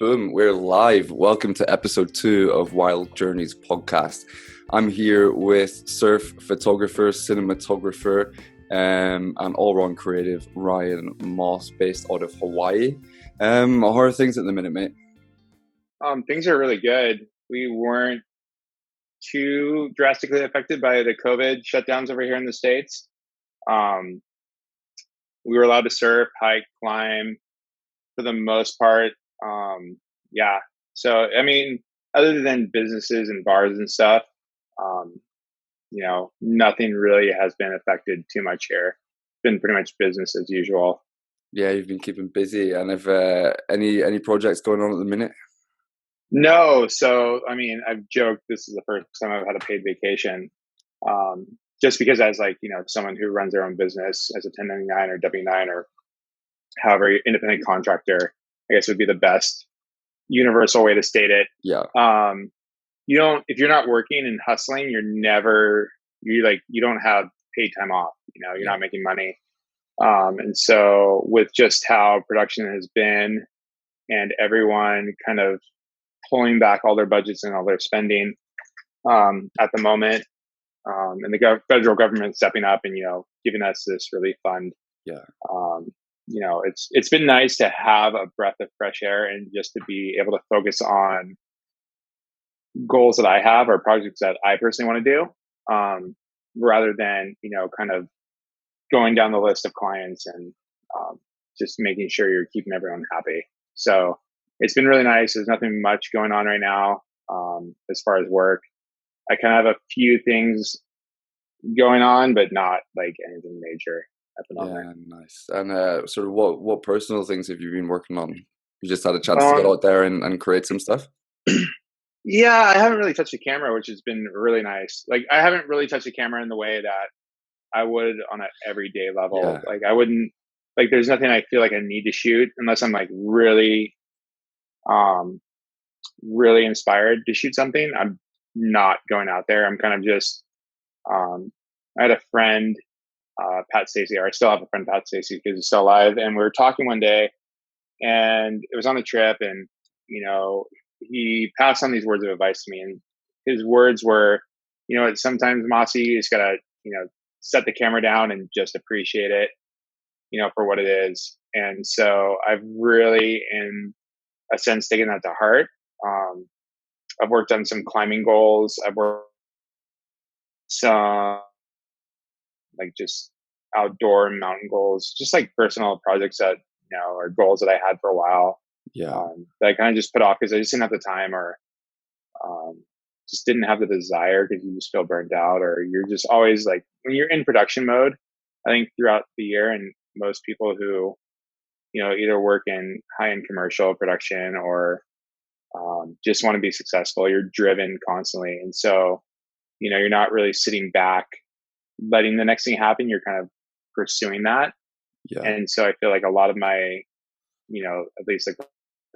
Boom, we're live. Welcome to episode 2 of Wild Journeys podcast. I'm here with surf photographer, cinematographer, and all-round creative Ryan Moss, based out of Hawaii. How are things at the minute, mate? Things are really good. We weren't too drastically affected by the COVID shutdowns over here in the States. We were allowed to surf, hike, climb for the most part. Yeah. So, I mean, other than businesses and bars and stuff, nothing really has been affected too much here. It's been pretty much business as usual. Yeah, you've been keeping busy. And have any projects going on at the minute? No. So, I mean, I've joked this is the first time I've had a paid vacation. Just because as someone who runs their own business as a 1099 or W-9 or however independent contractor, I guess would be the best universal way to state it. Yeah. If you're not working and hustling, you don't have paid time off, you're not making money. And so with just how production has been and everyone kind of pulling back all their budgets and all their spending, at the moment, and the federal government stepping up and, giving us this relief fund. Yeah. It's been nice to have a breath of fresh air and just to be able to focus on goals that I have or projects that I personally want to do, rather than, kind of going down the list of clients and just making sure you're keeping everyone happy. So it's been really nice. There's nothing much going on right now as far as work. I kind of have a few things going on, but not like anything major at the moment. Yeah, nice. And sort of what personal things have you been working on? You just had a chance to get out there and create some stuff? Yeah, I haven't really touched the camera, which has been really nice. Like, I haven't really touched the camera in the way that I would on an everyday level. Yeah. Like, I wouldn't, there's nothing I feel like I need to shoot unless I'm like really, really inspired to shoot something. I'm not going out there. I'm kind of just, I had a friend, Pat Stacy, or I still have a friend, Pat Stacy, because he's still alive. And we were talking one day and it was on the trip and, he passed on these words of advice to me, and his words were, sometimes Mossy, you just gotta, set the camera down and just appreciate it, for what it is. And so I've really, in a sense, taken that to heart. I've worked on some climbing goals. I've worked some just outdoor mountain goals, just like personal projects that, are goals that I had for a while. Yeah. That I kind of just put off because I just didn't have the time or just didn't have the desire because you just feel burnt out, or you're just always like, when you're in production mode, I think throughout the year, and most people who, either work in high-end commercial production or just want to be successful, you're driven constantly. And so, you're not really sitting back, letting the next thing happen. You're kind of pursuing that. Yeah. And so I feel like a lot of my, at least like the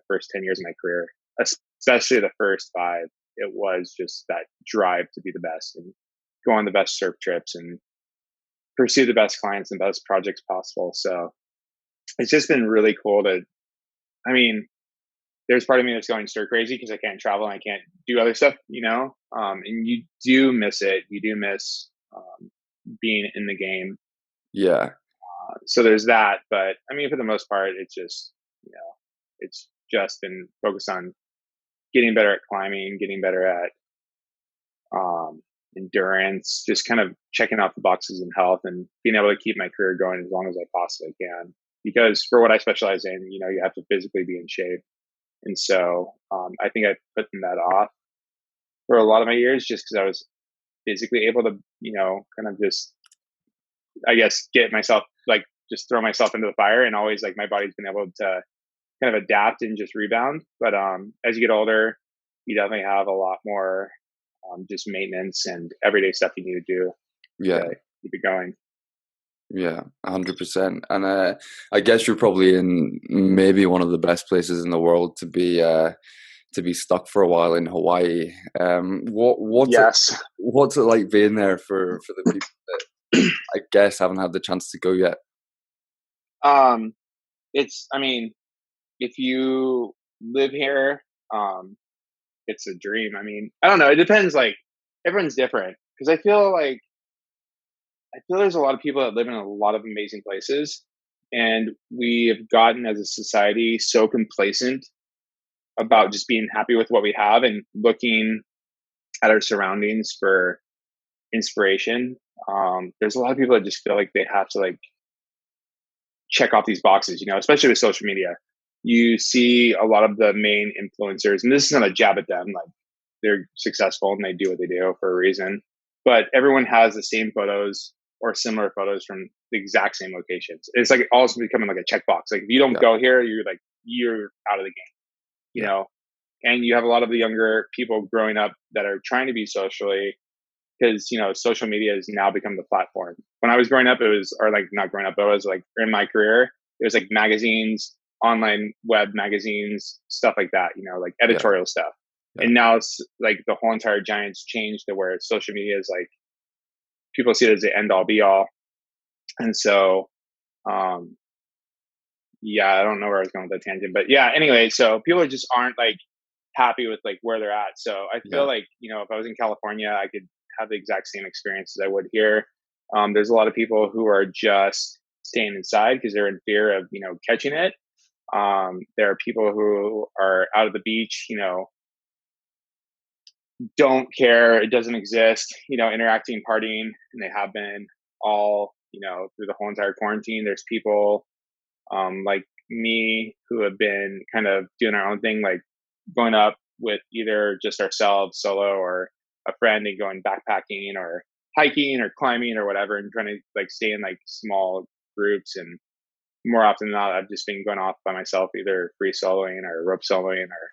first 10 years of my career, especially the first 5, it was just that drive to be the best and go on the best surf trips and pursue the best clients and best projects possible. So it's just been really cool there's part of me that's going stir crazy because I can't travel and I can't do other stuff, and you do miss it. You do miss being in the game. Yeah. So there's that. But for the most part, it's just, it's just been focused on getting better at climbing, getting better at endurance, just kind of checking off the boxes in health and being able to keep my career going as long as I possibly can. Because for what I specialize in, you have to physically be in shape. And so I think I've put that off for a lot of my years just because I was physically able to, kind of just, I guess, get myself, just throw myself into the fire, and always my body's been able to kind of adapt and just rebound. But as you get older, you definitely have a lot more just maintenance and everyday stuff you need to do. Yeah. To keep it going. Yeah, 100%. And I guess you're probably in maybe one of the best places in the world to be stuck for a while in Hawaii. What's it like being there for the people that I guess haven't had the chance to go yet? If you live here. It's a dream. I mean, I don't know. It depends. Like everyone's different because I feel there's a lot of people that live in a lot of amazing places, and we have gotten as a society so complacent about just being happy with what we have and looking at our surroundings for inspiration. There's a lot of people that just feel like they have to like check off these boxes, especially with social media. You see a lot of the main influencers, and this is not a jab at them, like they're successful and they do what they do for a reason, but everyone has the same photos or similar photos from the exact same locations. It's like also becoming like a checkbox. Like if you don't go here, you're out of the game, you know? And you have a lot of the younger people growing up that are trying to be socially because social media has now become the platform. When I was growing up, it was, or like not growing up, but it was like in my career, it was like magazines, online web magazines, stuff like that, like editorial stuff. And now it's like the whole entire giant's changed to where social media is like people see it as the end all be all. And so I don't know where I was going with that tangent, but anyway, so people just aren't like happy with like where they're at. So I feel like, if I was in California, I could have the exact same experience as I would here. There's a lot of people who are just staying inside because they're in fear of, catching it. There are people who are out of the beach, don't care. It doesn't exist, interacting, partying, and they have been all, through the whole entire quarantine. There's people, like me who have been kind of doing our own thing, like going up with either just ourselves solo or a friend and going backpacking or hiking or climbing or whatever and trying to like stay in like small groups. And more often than not, I've just been going off by myself, either free soloing or rope soloing or,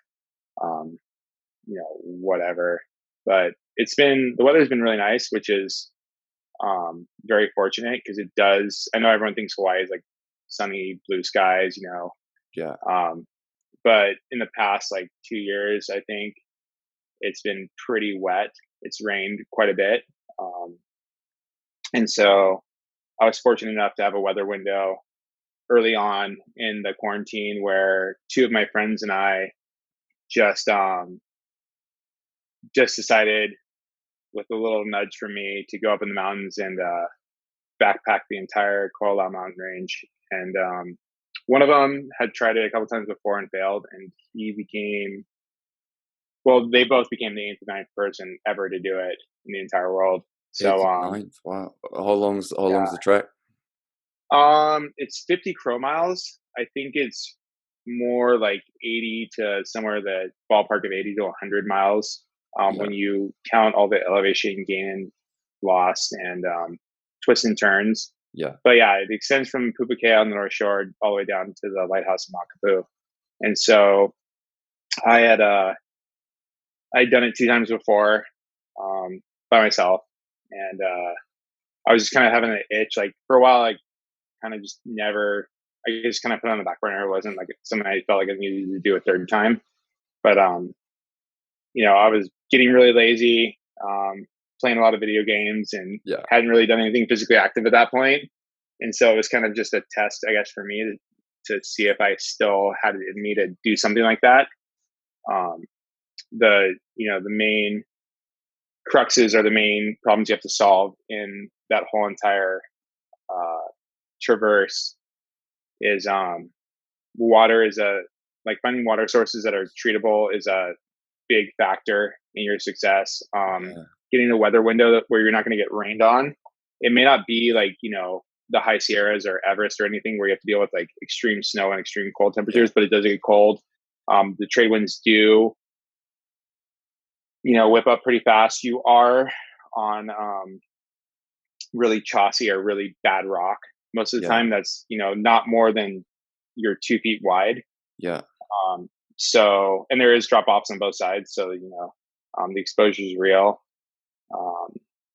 whatever. But the weather's been really nice, which is, very fortunate because I know everyone thinks Hawaii is like sunny, blue skies, Yeah. But in the past, like 2 years, I think it's been pretty wet. It's rained quite a bit. And so I was fortunate enough to have a weather window early on in the quarantine where two of my friends and I just decided with a little nudge from me to go up in the mountains and backpack the entire Koala mountain range. And one of them had tried it a couple times before and failed, and they both became the 8th or 9th person ever to do it in the entire world. So, 9th. Wow. How long's the trek? It's 50 crow miles. I think it's more like 80 to somewhere the ballpark of 80 to 100 miles. When you count all the elevation gain and loss and twists and turns. Yeah. But it extends from Pupukea on the North Shore all the way down to the lighthouse in Makapu. And so I'd done it 2 times before by myself. And I was just kind of having an itch. Like for a while, I kind of just I just kind of put it on the back burner. It wasn't like something I felt like I needed to do a third time. But, I was getting really lazy, playing a lot of video games and hadn't really done anything physically active at that point. And so it was kind of just a test, I guess, for me to see if I still had it in me to do something like that. The main cruxes or the main problems you have to solve in that whole entire traverse is water is finding water sources that are treatable is a big factor in your success. Getting a weather window where you're not going to get rained on. It may not be like, the high Sierras or Everest or anything where you have to deal with like extreme snow and extreme cold temperatures, but it does get cold. The trade winds do, whip up pretty fast. You are on really chossy or really bad rock. Most of the time that's, not more than you're 2 feet wide. Yeah. So, and there is drop offs on both sides. So, the exposure is real.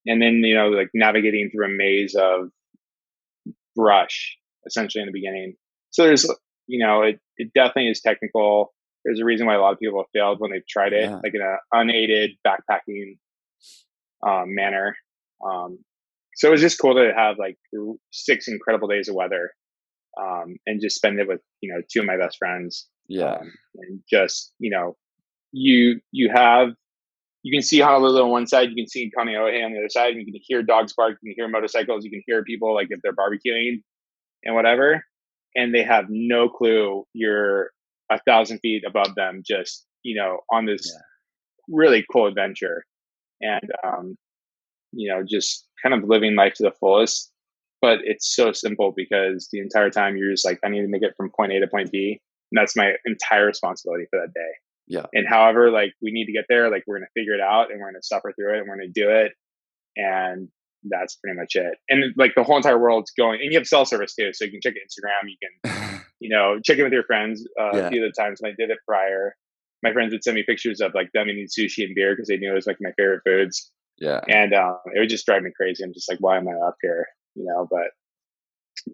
And then, like navigating through a maze of brush essentially in the beginning. So there's, it definitely is technical. There's a reason why a lot of people have failed when they've tried it, like in an unaided backpacking manner. So it was just cool to have like 6 incredible days of weather and just spend it with, 2 of my best friends. Yeah. And just, you can see Honolulu on one side, you can see Kaneohe on the other side, and you can hear dogs bark, you can hear motorcycles, you can hear people like if they're barbecuing and whatever, and they have no clue you're 1,000 feet above them, just on this Yeah. really cool adventure, and just kind of living life to the fullest. But it's so simple because the entire time you're just like, I need to make it from point A to point B, and that's my entire responsibility for that day. Yeah. And however, like we need to get there, like we're gonna figure it out, and we're gonna suffer through it, and we're gonna do it, and that's pretty much it. And like the whole entire world's going, and you have cell service too, so you can check Instagram, you can check in with your friends. A Yeah. few of the times when I did it prior, my friends would send me pictures of like them eating sushi and beer because they knew it was like my favorite foods. Yeah. And it would just drive me crazy. I'm just like, why am I up here? But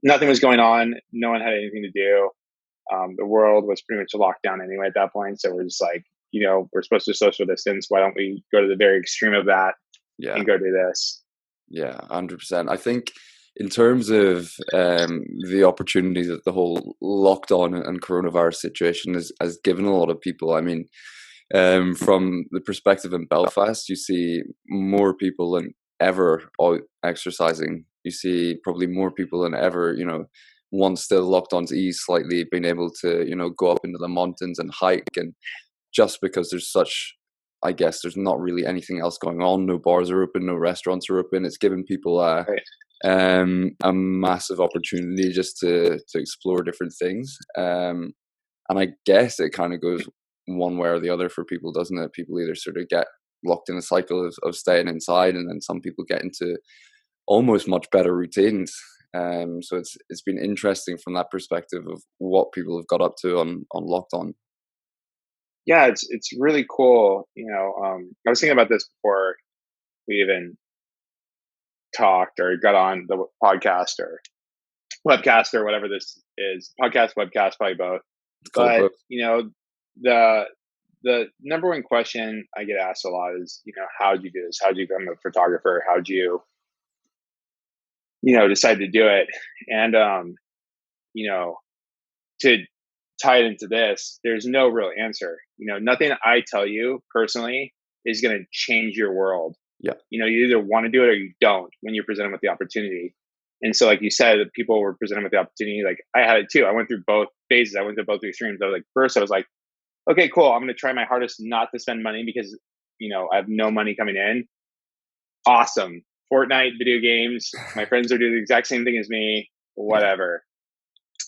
nothing was going on. No one had anything to do. The world was pretty much locked down anyway at that point. So we're just like, we're supposed to social distance. Why don't we go to the very extreme of that and go do this? Yeah, 100%. I think in terms of the opportunity that the whole lockdown and coronavirus situation has given a lot of people, I mean, from the perspective in Belfast, you see more people than ever out exercising. You see probably more people than ever, once the lockdowns ease slightly, being able to, go up into the mountains and hike. And just because I guess there's not really anything else going on. No bars are open, no restaurants are open. It's given people a massive opportunity just to explore different things. And I guess it kind of goes one way or the other for people, doesn't it? People either sort of get locked in a cycle of staying inside, and then some people get into almost much better routines. So it's been interesting from that perspective of what people have got up to on lockdown. Yeah, it's really cool. I was thinking about this before we even talked or got on the podcast or webcast or whatever this is. Podcast, webcast, probably both. It's called But both. the the number one question I get asked a lot is, how'd you do this? How'd you become a photographer? How'd you, decide to do it? And to tie it into this, there's no real answer. Nothing I tell you personally is going to change your world. Yeah. You either want to do it or you don't when you're presented with the opportunity. And so, like you said, people were presented with the opportunity. Like I had it too. I went through both phases. I went through both extremes. I was like, first, I was like, okay, cool. I'm going to try my hardest not to spend money because, I have no money coming in. Awesome. Fortnite, video games. My friends are doing the exact same thing as me. Whatever.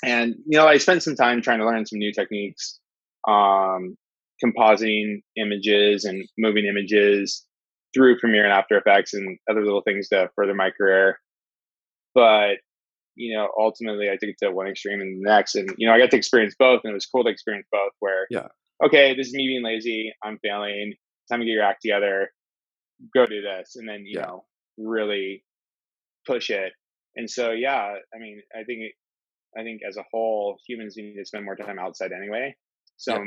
And, I spent some time trying to learn some new techniques, compositing images and moving images through Premiere and After Effects and other little things to further my career. But, ultimately I took it to one extreme and the next. And, I got to experience both, and it was cool to experience both where, okay, this is me being lazy. I'm failing. Time to get your act together. Go do this. And then, really push it. And so, I mean, I think as a whole, humans need to spend more time outside anyway. So,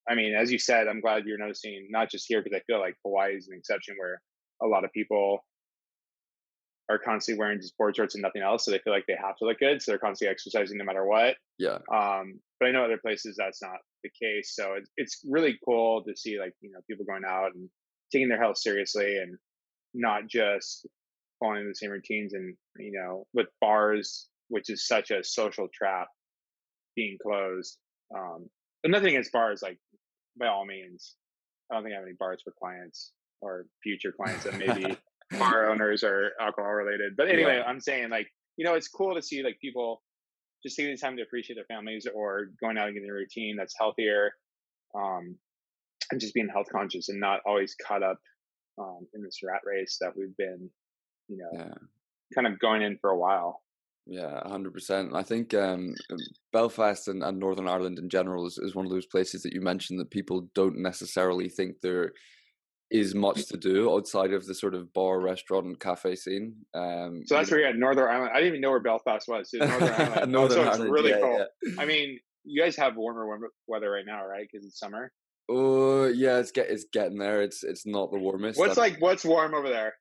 I mean, as you said, I'm glad you're noticing, not just here, because I feel like Hawaii is an exception where a lot of people are constantly wearing just board shorts and nothing else. So they feel like they have to look good. So they're constantly exercising no matter what. Yeah. But I know other places that's not the case. So it's really cool to see like, people going out and taking their health seriously and not just following the same routines. And, with bars, which is such a social trap, being closed. But nothing against bars, like by all means. I don't think I have any bars for clients or future clients that maybe bar owners or alcohol related. But anyway, I'm saying like, it's cool to see like people just taking the time to appreciate their families or going out and getting a routine that's healthier, and just being health conscious and not always caught up in this rat race that we've been, kind of going in for a while. Yeah, 100%. I think Belfast and Northern Ireland in general is one of those places that you mentioned that people don't necessarily think there is much to do outside of the sort of bar, restaurant, and cafe scene. So that's where you're at, Northern Ireland. I didn't even know where Belfast was. So Northern Ireland. Northern so it's Ireland, really cool. Yeah. I mean, you guys have warmer weather right now, right? Because it's summer. Oh yeah, it's getting there. It's not the warmest. What's warm over there?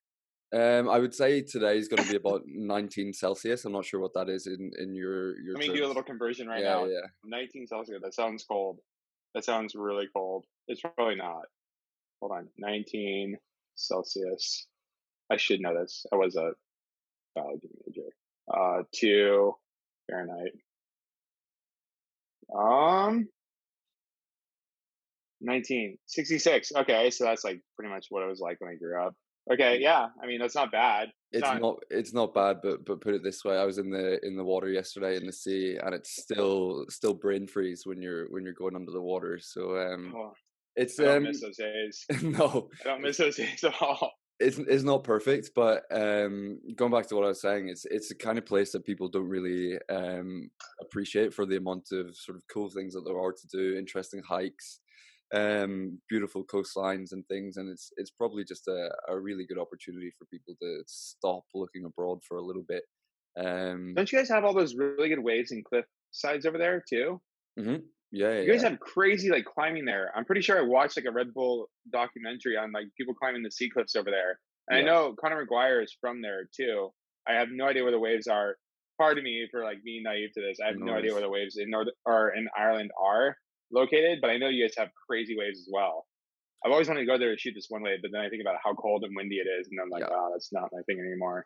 I would say today is going to be about 19 Celsius. I'm not sure what that is in your Let me terms. do a little conversion right now. Yeah. 19 Celsius. That sounds cold. That sounds really cold. It's probably not. Hold on. 19 Celsius. I should know this. I was a biology major. 2 Fahrenheit. 1966. Okay, so that's like pretty much what it was like when I grew up. Okay, yeah. I mean, that's not bad. It's not. It's not bad, but put it this way, I was in the water yesterday in the sea, and it's still brain freeze when you're going under the water. So Oh, it's I don't miss those days. no, I don't miss those days at all. it's not perfect, but going back to what I was saying, it's the kind of place that people don't really appreciate for the amount of sort of cool things that there are to do, interesting hikes, beautiful coastlines and things, and it's probably just a really good opportunity for people to stop looking abroad for a little bit. Don't you guys have all those really good waves and cliff sides over there too? Mhm. Yeah, You guys yeah, have crazy like climbing there. I'm pretty sure I watched like a Red Bull documentary on like people climbing the sea cliffs over there. And I yeah. know Conor McGuire is from there too. I have no idea where the waves are. Pardon me for like being naive to this. I have No no idea where worries. the waves in North or in Ireland are located, but I know you guys have crazy waves as well. I've always wanted to go there to shoot this one wave, but then I think about how cold and windy it is, and I'm like, Yeah, wow, that's not my thing anymore.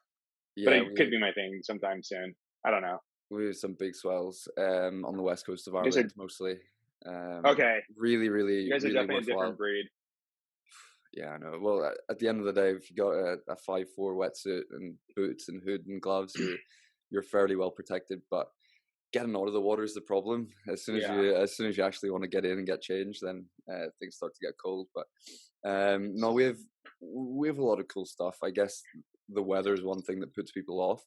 But yeah. it could be my thing sometime soon. I don't know. We have some big swells on the west coast of You guys are Ireland mostly. okay. Really, You really, guys are really definitely a different worthwhile. breed. Yeah, I know. Well, at the end of the day, if you got a 5'4" wetsuit and boots and hood and gloves, you're fairly well protected. But getting out of the water is the problem. Yeah. As soon as you actually want to get in and get changed, then things start to get cold. But no, we have a lot of cool stuff. I guess the weather is one thing that puts people off.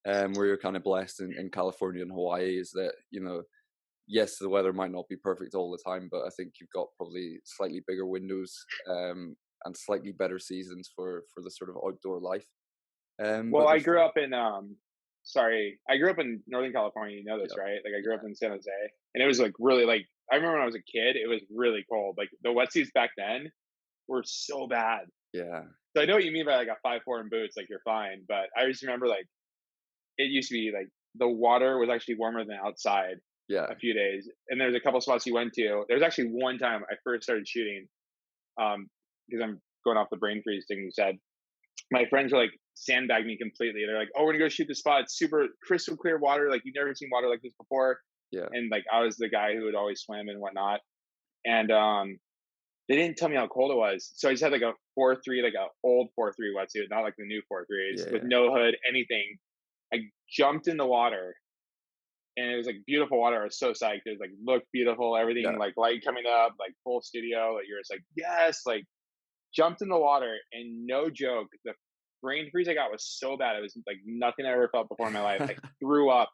Where you're kind of blessed in California and Hawaii is that, yes, the weather might not be perfect all the time, but I think you've got probably slightly bigger windows and slightly better seasons for the sort of outdoor life. Well, But I there's grew still, up in I grew up in Northern California, you know this, yeah, right? Like I grew up yeah, in San Jose. And it was like really like I remember when I was a kid, it was really cold. Like the wetsuits back then were so bad. yeah, So I know what you mean by like a 5'4" in boots, like you're fine. But I just remember like it used to be like the water was actually warmer than outside yeah, a few days. And there's a couple spots you went to. There was actually one time I first started shooting, because I'm going off the brain freeze thing you said. My friends were like sandbagged me completely. They're like, "Oh, we're gonna go shoot the spot. It's super crystal clear water. Like you've never seen water like this before." yeah, And like I was the guy who would always swim and whatnot. And they didn't tell me how cold it was, so I just had like a 4.3, like a old 4.3 wetsuit, not like the new 4.3s, with yeah, no hood, anything. I jumped in the water, and it was like beautiful water. I was so psyched. It was like looked beautiful, everything yeah. like light coming up, like full studio. Like you're just like yes, like jumped in the water, and no joke, the brain freeze I got was so bad. It was like nothing I ever felt before in my life. I threw up.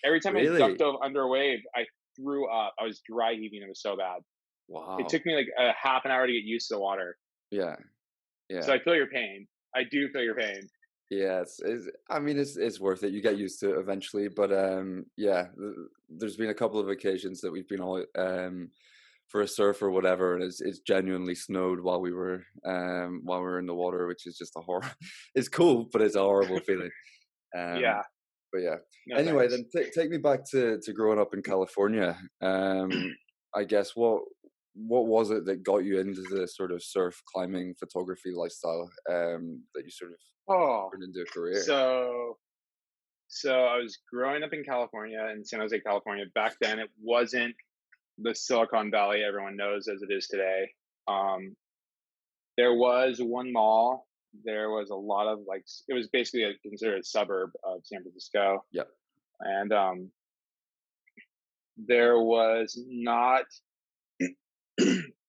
Every time I ducked Really? over under a wave, I threw up. I was dry heaving. It was so bad. It Wow. took me like a half an hour to get used to the water. Yeah, So yeah. I feel your pain. I do feel your pain. Yeah, I mean, it's worth it. You get used to it eventually, but yeah, there's been a couple of occasions that we've been out for a surf or whatever, and it's genuinely snowed while we were in the water, which is just a horror. It's cool, but it's a horrible feeling. Um, Yeah. but yeah. No Anyway, thanks. then take me back to growing up in California. I guess what was it that got you into the sort of surf climbing photography lifestyle that you sort of Oh, turned into a career? so I was growing up in California, in San Jose, California. Back then, it wasn't the Silicon Valley everyone knows as it is today. Um, there was one mall. There was a lot of like it was basically considered a suburb of San Francisco, Yeah. and there was not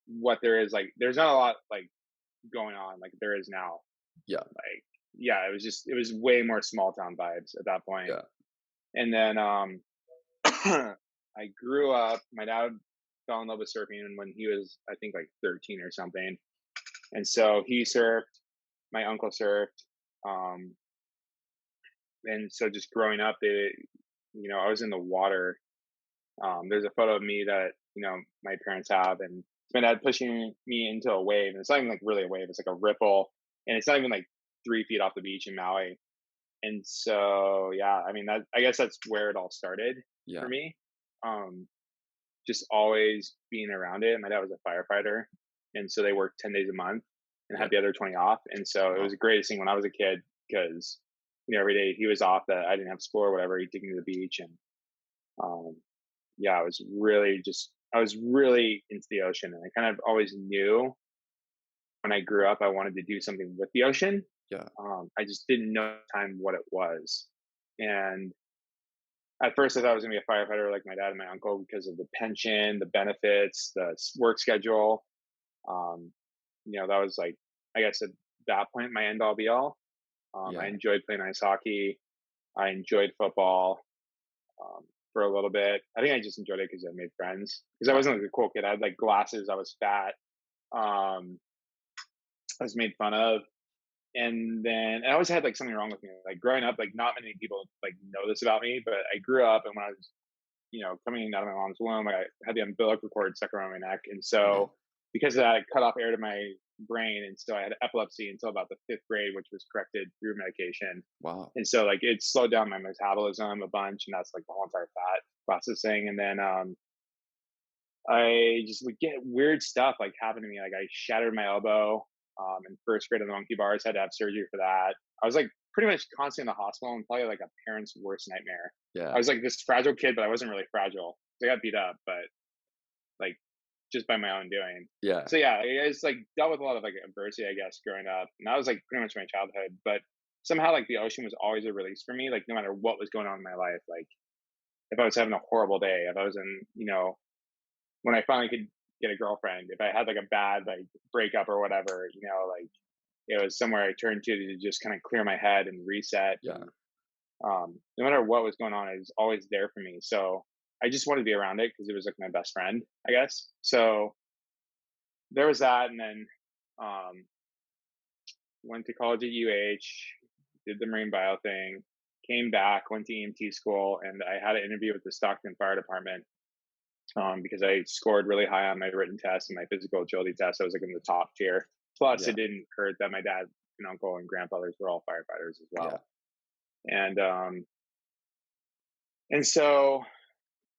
what there is like. There's not a lot like going on like there is now. Yeah, Like yeah, it was way more small town vibes at that point. yeah, And then I grew up. My dad fell in love with surfing when he was I think like 13 or something, and so he surfed. My uncle surfed. Um, and so just growing up, I was in the water. There's a photo of me that my parents have, and it's my dad pushing me into a wave, and it's not even like really a wave; it's like a ripple, and it's not even like 3 feet off the beach in Maui. And so, yeah, I mean, I guess that's where it all started for yeah, me. Um, just always being around it. My dad was a firefighter, and so they worked 10 days a month and Yeah. had the other 20 off. And so it was Wow. the greatest thing when I was a kid because, every day he was off that I didn't have school or whatever, he'd take me to the beach. And um, yeah, I was really into the ocean. And I kind of always knew when I grew up, I wanted to do something with the ocean. Yeah. I just didn't know at the time what it was. And at first, I thought I was going to be a firefighter like my dad and my uncle because of the pension, the benefits, the work schedule. Um, that was like, I guess at that point, my end all be all. I Yeah. enjoyed playing ice hockey. I enjoyed football for a little bit. I think I just enjoyed it because I made friends. Because I Yeah. wasn't like a cool kid. I had like glasses. I was fat. Um, I was made fun of. And then I always had like something wrong with me. Like growing up, like not many people like know this about me, but I grew up and when I was, coming out of my mom's womb, I had the umbilical cord stuck around my neck. And Yeah. so because of that, I cut off air to my brain. And so I had epilepsy until about the fifth grade, which was corrected through medication. Wow. And so like it slowed down my metabolism a bunch. And that's like the whole entire fat processing. And then I just would get weird stuff like happen to me. Like I shattered my elbow in first grade on the monkey bars, had to have surgery for that. I was like pretty much constantly in the hospital and probably like a parent's worst nightmare. I Yeah. was like this fragile kid, but I wasn't really fragile. I got beat up, but like just by my own doing. Yeah. So yeah, I just like dealt with a lot of like adversity, I guess, growing up. And that was like pretty much my childhood. But somehow like the ocean was always a release for me, like no matter what was going on in my life. Like if I was having a horrible day, if I was in, when I finally could get a girlfriend, if I had like a bad like breakup or whatever, like it was somewhere I turned to just kind of clear my head and reset. Yeah. And no matter what was going on, it was always there for me. So I just wanted to be around it because it was like my best friend, I guess. So there was that, and then um, went to college at UH, did the marine bio thing, came back, went to EMT school, and I had an interview with the Stockton Fire Department because I scored really high on my written test and my physical agility test. I was like in the top tier. Plus, Yeah. it didn't hurt that my dad and uncle and grandfathers were all firefighters as Yeah. well. And so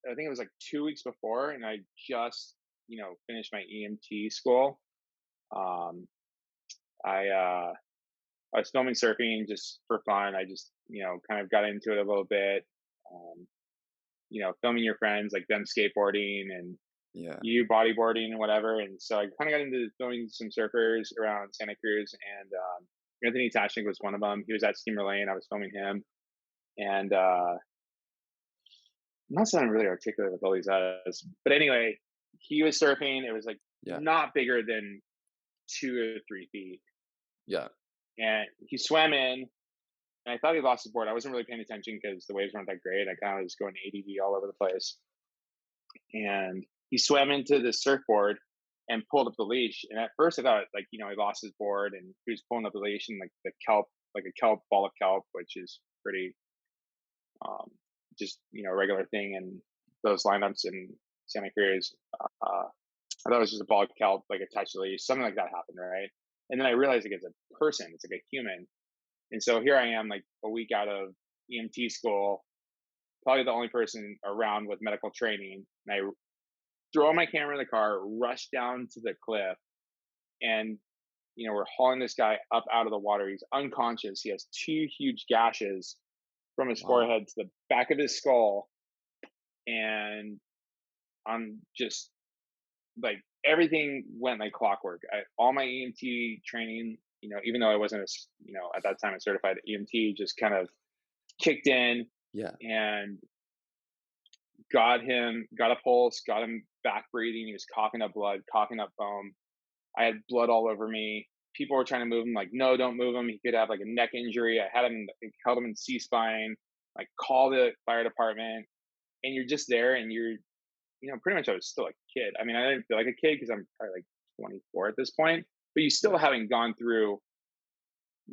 I think it was like 2 weeks before, and I just finished my EMT school. Um, I was filming surfing just for fun. I just kind of got into it a little bit. Um, filming your friends, like them skateboarding and Yeah. you bodyboarding and whatever. And so I kind of got into filming some surfers around Santa Cruz, and Anthony Tashnik was one of them. He was at Steamer Lane. I was filming him, and I'm not sounding really articulate with all these eyes, but anyway, he was surfing. It was like Yeah. not bigger than 2 or 3 feet, Yeah. and he swam in. And I thought he lost his board. I wasn't really paying attention because the waves weren't that great. I kind of was going ADD all over the place. And he swam into the surfboard and pulled up the leash. And at first I thought like, he lost his board and he was pulling up the leash and like the kelp, like a kelp, ball of kelp, which is pretty, just, a regular thing in those lineups in Santa Cruz. I thought it was just a ball of kelp, like a touch the leash, something like that happened. Right. And then I realized like it's a person, it's like a human. And so here I am, like a week out of EMT school, probably the only person around with medical training. And I throw my camera in the car, rush down to the cliff, and we're hauling this guy up out of the water. He's unconscious. He has 2 huge gashes from his Wow. forehead to the back of his skull, and I'm just like everything went like clockwork. All my EMT training, even though I wasn't at that time a certified EMT, just kind of kicked in Yeah. and got a pulse, got him back breathing. He was coughing up blood, coughing up foam. I had blood all over me. People were trying to move him, like, no, don't move him. He could have like a neck injury. I held him in C-spine, like call the fire department. And you're just there and you're, pretty much I was still a kid. I mean, I didn't feel like a kid because I'm probably like 24 at this point, but you still Yeah. haven't gone through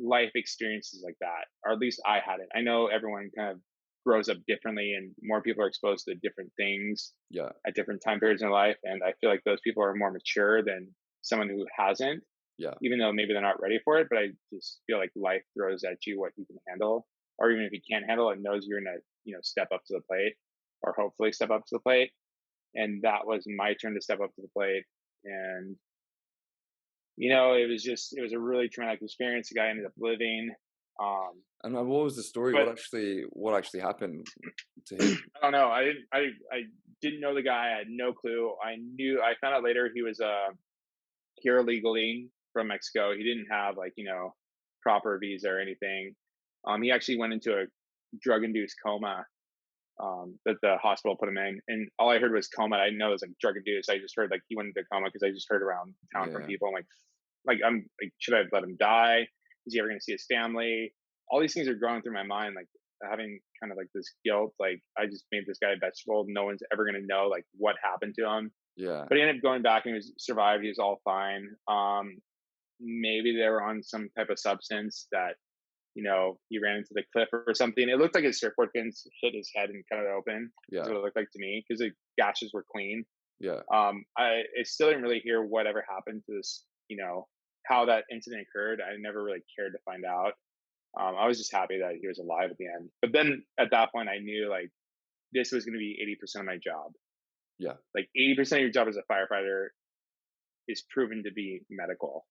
life experiences like that, or at least I hadn't. I know everyone kind of grows up differently and more people are exposed to different things Yeah. at different time periods in life. And I feel like those people are more mature than someone who hasn't, Yeah. even though maybe they're not ready for it. But I just feel like life throws at you what you can handle, or even if you can't handle it, knows you're going to, step up to the plate or hopefully step up to the plate. And that was my turn to step up to the plate. And, it was a really traumatic experience. The guy ended up living. And what was the story? But What actually happened to him? I don't know. I didn't know the guy. I had no clue. I found out later he was here illegally from Mexico. He didn't have proper visa or anything. He actually went into a drug induced coma that the hospital put him in, and all I heard was coma. I didn't know it was like drug induced. I just heard like he went into coma because I just heard around town from Yeah, people. I'm like, should I let him die? Is he ever going to see his family? All these things are growing through my mind, like having kind of like this guilt. Like I just made this guy a vegetable. No one's ever going to know like what happened to him. yeah, But he ended up going back and he was survived. He was all fine. Maybe they were on some type of substance that he ran into the cliff or something. It looked like his surfboard fins hit his head and cut it open. yeah, That's what it looked like to me because the gashes were clean. yeah, I still didn't really hear whatever happened to this, how that incident occurred. I never really cared to find out. I was just happy that he was alive at the end. But then at that point, I knew like this was going to be 80% of my job. yeah, Like 80% of your job as a firefighter is proven to be medical.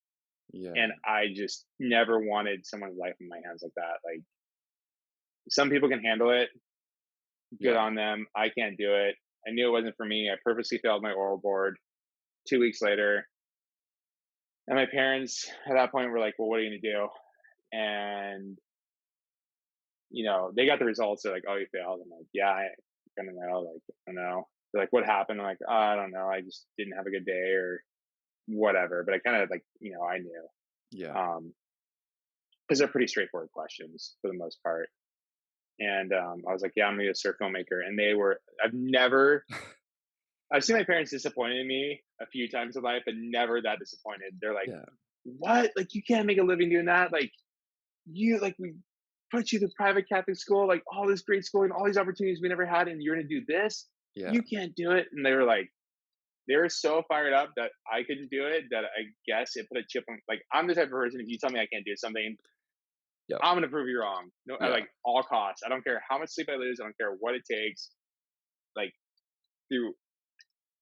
yeah, And I just never wanted someone's life in my hands like that. Like some people can handle it. Good yeah, on them. I can't do it. I knew it wasn't for me. I purposely failed my oral board 2 weeks later. And my parents at that point were like, well, what are you going to do? And, they got the results. They're like, oh, you failed. I'm like, yeah, I kind of know. Like, I don't know. They're like, what happened? I'm like, oh, I don't know. I just didn't have a good day or whatever. But I kind of like, I knew. yeah, Because they're pretty straightforward questions for the most part. And I was like, yeah, I'm going to be a surf filmmaker. And I've seen my parents disappointed in me a few times in life, but never that disappointed. They're like, yeah, what? Like, you can't make a living doing that? Like, we put you to private Catholic school, like all this great school and all these opportunities we never had, and you're going to do this? yeah, You can't do it. And they were so fired up that I couldn't do it that I guess it put a chip on, like, I'm the type of person, if you tell me I can't do something, yeah, I'm gonna prove you wrong. No, at yeah, like all costs. I don't care how much sleep I lose. I don't care what it takes. Like through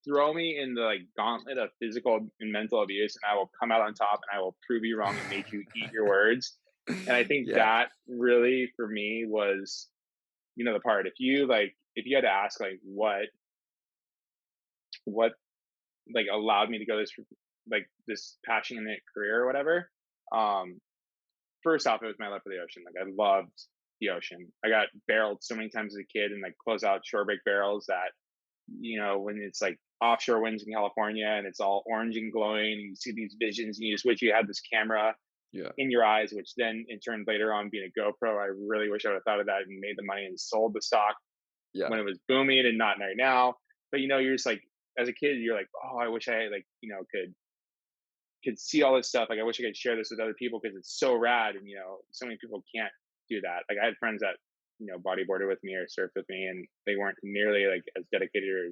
throw me in the like gauntlet of physical and mental abuse, and I will come out on top, and I will prove you wrong and make you eat your words. And I think yeah, that really for me was, the part. If you had to ask like what like allowed me to go this passionate career or whatever. First off, it was my love for the ocean. Like I loved the ocean. I got barreled so many times as a kid and like close out shore break barrels that, when it's like offshore winds in California and it's all orange and glowing and you see these visions and you just wish you had this camera yeah, in your eyes, which then in turn later on being a GoPro, I really wish I would have thought of that and made the money and sold the stock yeah, when it was booming and not right now. But you're just like, as a kid, you're like, oh, I wish I like, could see all this stuff. Like I wish I could share this with other people because it's so rad. And so many people can't do that. Like I had friends that bodyboarded with me or surfed with me, and they weren't nearly like as dedicated or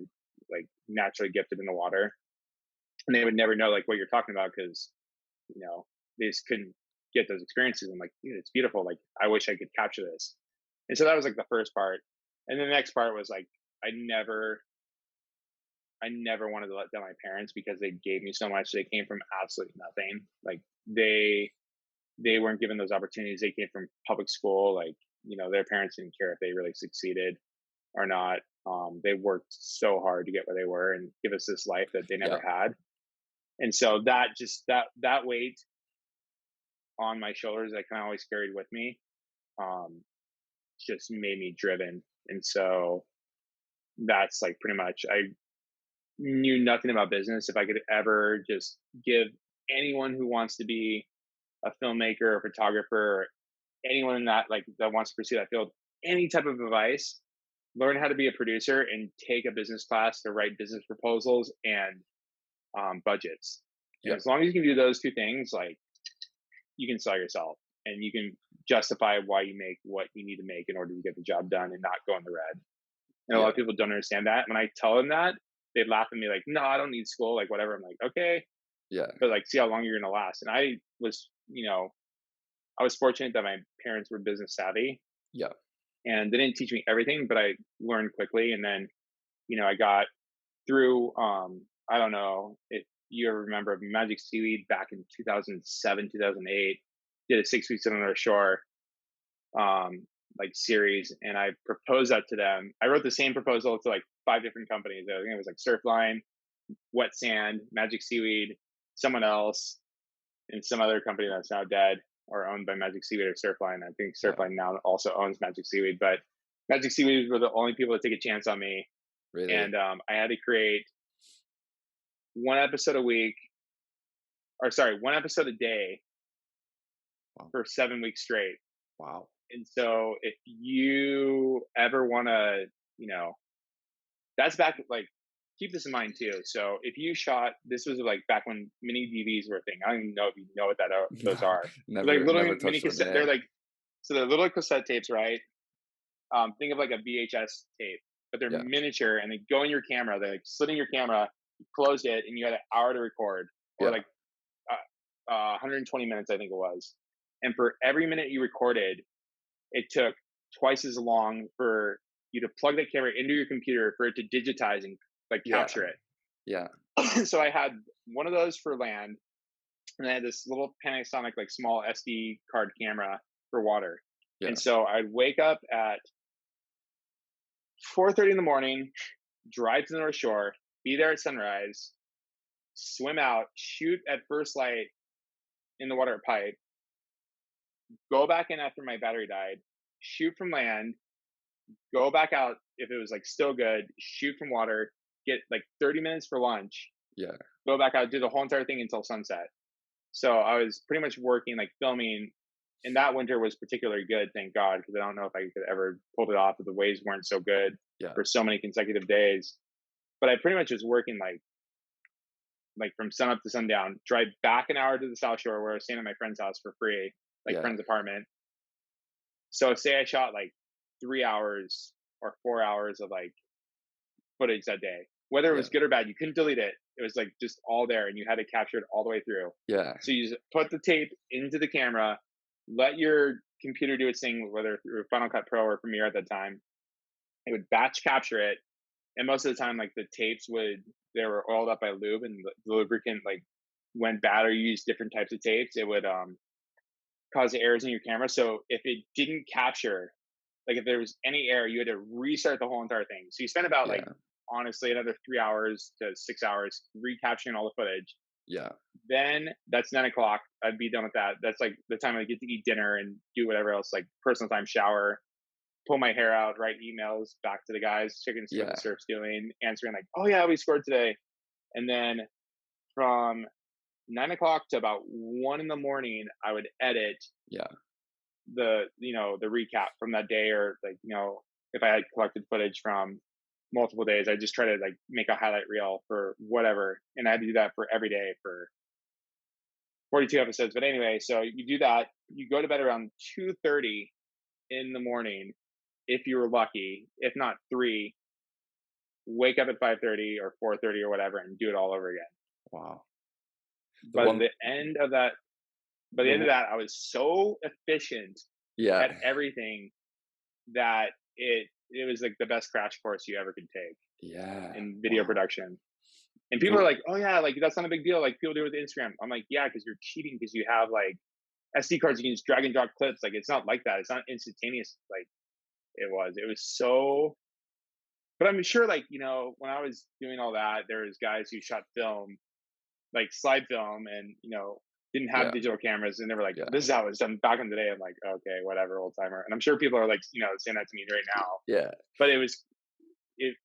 like naturally gifted in the water, and they would never know like what you're talking about because they just couldn't get those experiences. I'm like, dude, it's beautiful. Like I wish I could capture this. And so that was like the first part, and the next part was like I never wanted to let down my parents because they gave me so much. They came from absolutely nothing. Like they weren't given those opportunities. They came from public school. Like, their parents didn't care if they really succeeded or not. They worked so hard to get where they were and give us this life that they yeah, never had. And so that weight on my shoulders that kind of always carried with me, just made me driven. And so that's like pretty much, I knew nothing about business. If I could ever just give anyone who wants to be a filmmaker or photographer or anyone that wants to pursue that field any type of advice, learn how to be a producer and take a business class to write business proposals and budgets. And yeah, as long as you can do those two things, like you can sell yourself and you can justify why you make what you need to make in order to get the job done and not go in the red. And a lot yeah, of people don't understand that. When I tell them that, they laugh at me like, no, I don't need school, like whatever. I'm like, okay, yeah, but like, see how long you're going to last. And I was fortunate that my parents were business savvy yeah, and they didn't teach me everything, but I learned quickly. And then, I got through, I don't know if you ever remember Magic Seaweed back in 2007, 2008, did a 6 weeks on the shore, like series. And I proposed that to them. I wrote the same proposal to like 5 different companies. I think it was like Surfline, Wet Sand, Magic Seaweed, someone else, and some other company that's now dead or owned by Magic Seaweed or Surfline. I think Surfline now also owns Magic Seaweed, but Magic Seaweed were the only people to take a chance on me. Really? And I had to create one episode a week, or sorry, one episode a day for 7 weeks straight. Wow. And so if you ever want to, that's back, like, keep this in mind too. So if you shot, this was like back when mini DVs were a thing. I don't even know if you know what those are. Never, like little never mini cassette. They're like, so they're little cassette tapes, right? Think of like a VHS tape, but they're miniature and they go in your camera. They're like slid in your camera, you closed it, and you had an hour to record, or like 120 minutes, I think it was. And for every minute you recorded, it took twice as long for you to plug the camera into your computer for it to digitize and like capture it. Yeah. So I had one of those for land, and I had this little Panasonic like small SD card camera for water. Yeah. And so I'd wake up at 4:30 in the morning, drive to the North Shore, be there at sunrise, swim out, shoot at first light in the water pipe, go back in after my battery died, shoot from land, go back out if it was like still good, shoot from water, get like 30 minutes for lunch, go back out, do the whole entire thing until sunset. So I was pretty much working, like filming, and that winter was particularly good, thank God, because I don't know if I could ever pulled it off if the waves weren't so good for so many consecutive days. But I pretty much was working like from sun up to sundown, drive back an hour to the South Shore where I was staying at my friend's house for free, like friend's apartment. So say I shot like 3 hours or 4 hours of like footage that day, whether it was good or bad, you couldn't delete it. It was like just all there, and you had to capture it all the way through. Yeah. So you just put the tape into the camera, let your computer do its thing, whether through Final Cut Pro or Premiere at that time. It would batch capture it, and most of the time, like the tapes they were oiled up by lube, and the lubricant like went bad, or you used different types of tapes, it would cause errors in your camera. So if it didn't capture, like if there was any error, you had to restart the whole entire thing. So you spent about like honestly another 3 hours to 6 hours recapturing all the footage. Yeah. Then that's 9 o'clock. I'd be done with that. That's like the time I get to eat dinner and do whatever else, like personal time, shower, pull my hair out, write emails back to the guys, check and see what the surf's doing, answering like, oh yeah, we scored today. And then from 9 o'clock to about 1 in the morning, I would edit the recap from that day, or like, if I had collected footage from multiple days, I just try to like make a highlight reel for whatever. And I had to do that for every day for 42 episodes. But anyway, so you do that, you go to bed around 2:30 in the morning, if you were lucky, if not 3, wake up at 5:30 or 4:30 or whatever, and do it all over again. Wow. By the end of that, I was so efficient at everything that it was like the best crash course you ever could take. Yeah. In video production. And people are like, oh yeah, like that's not a big deal. Like people do it with Instagram. I'm like, yeah, because you're cheating, because you have like SD cards, you can just drag and drop clips. Like it's not like that. It's not instantaneous. Like it was so, but I'm sure like, when I was doing all that, there was guys who shot film, like slide film, and, didn't have digital cameras, and they were like, this is how it was done back in the day. I'm like, okay, whatever, old timer. And I'm sure people are like, saying that to me right now. Yeah. But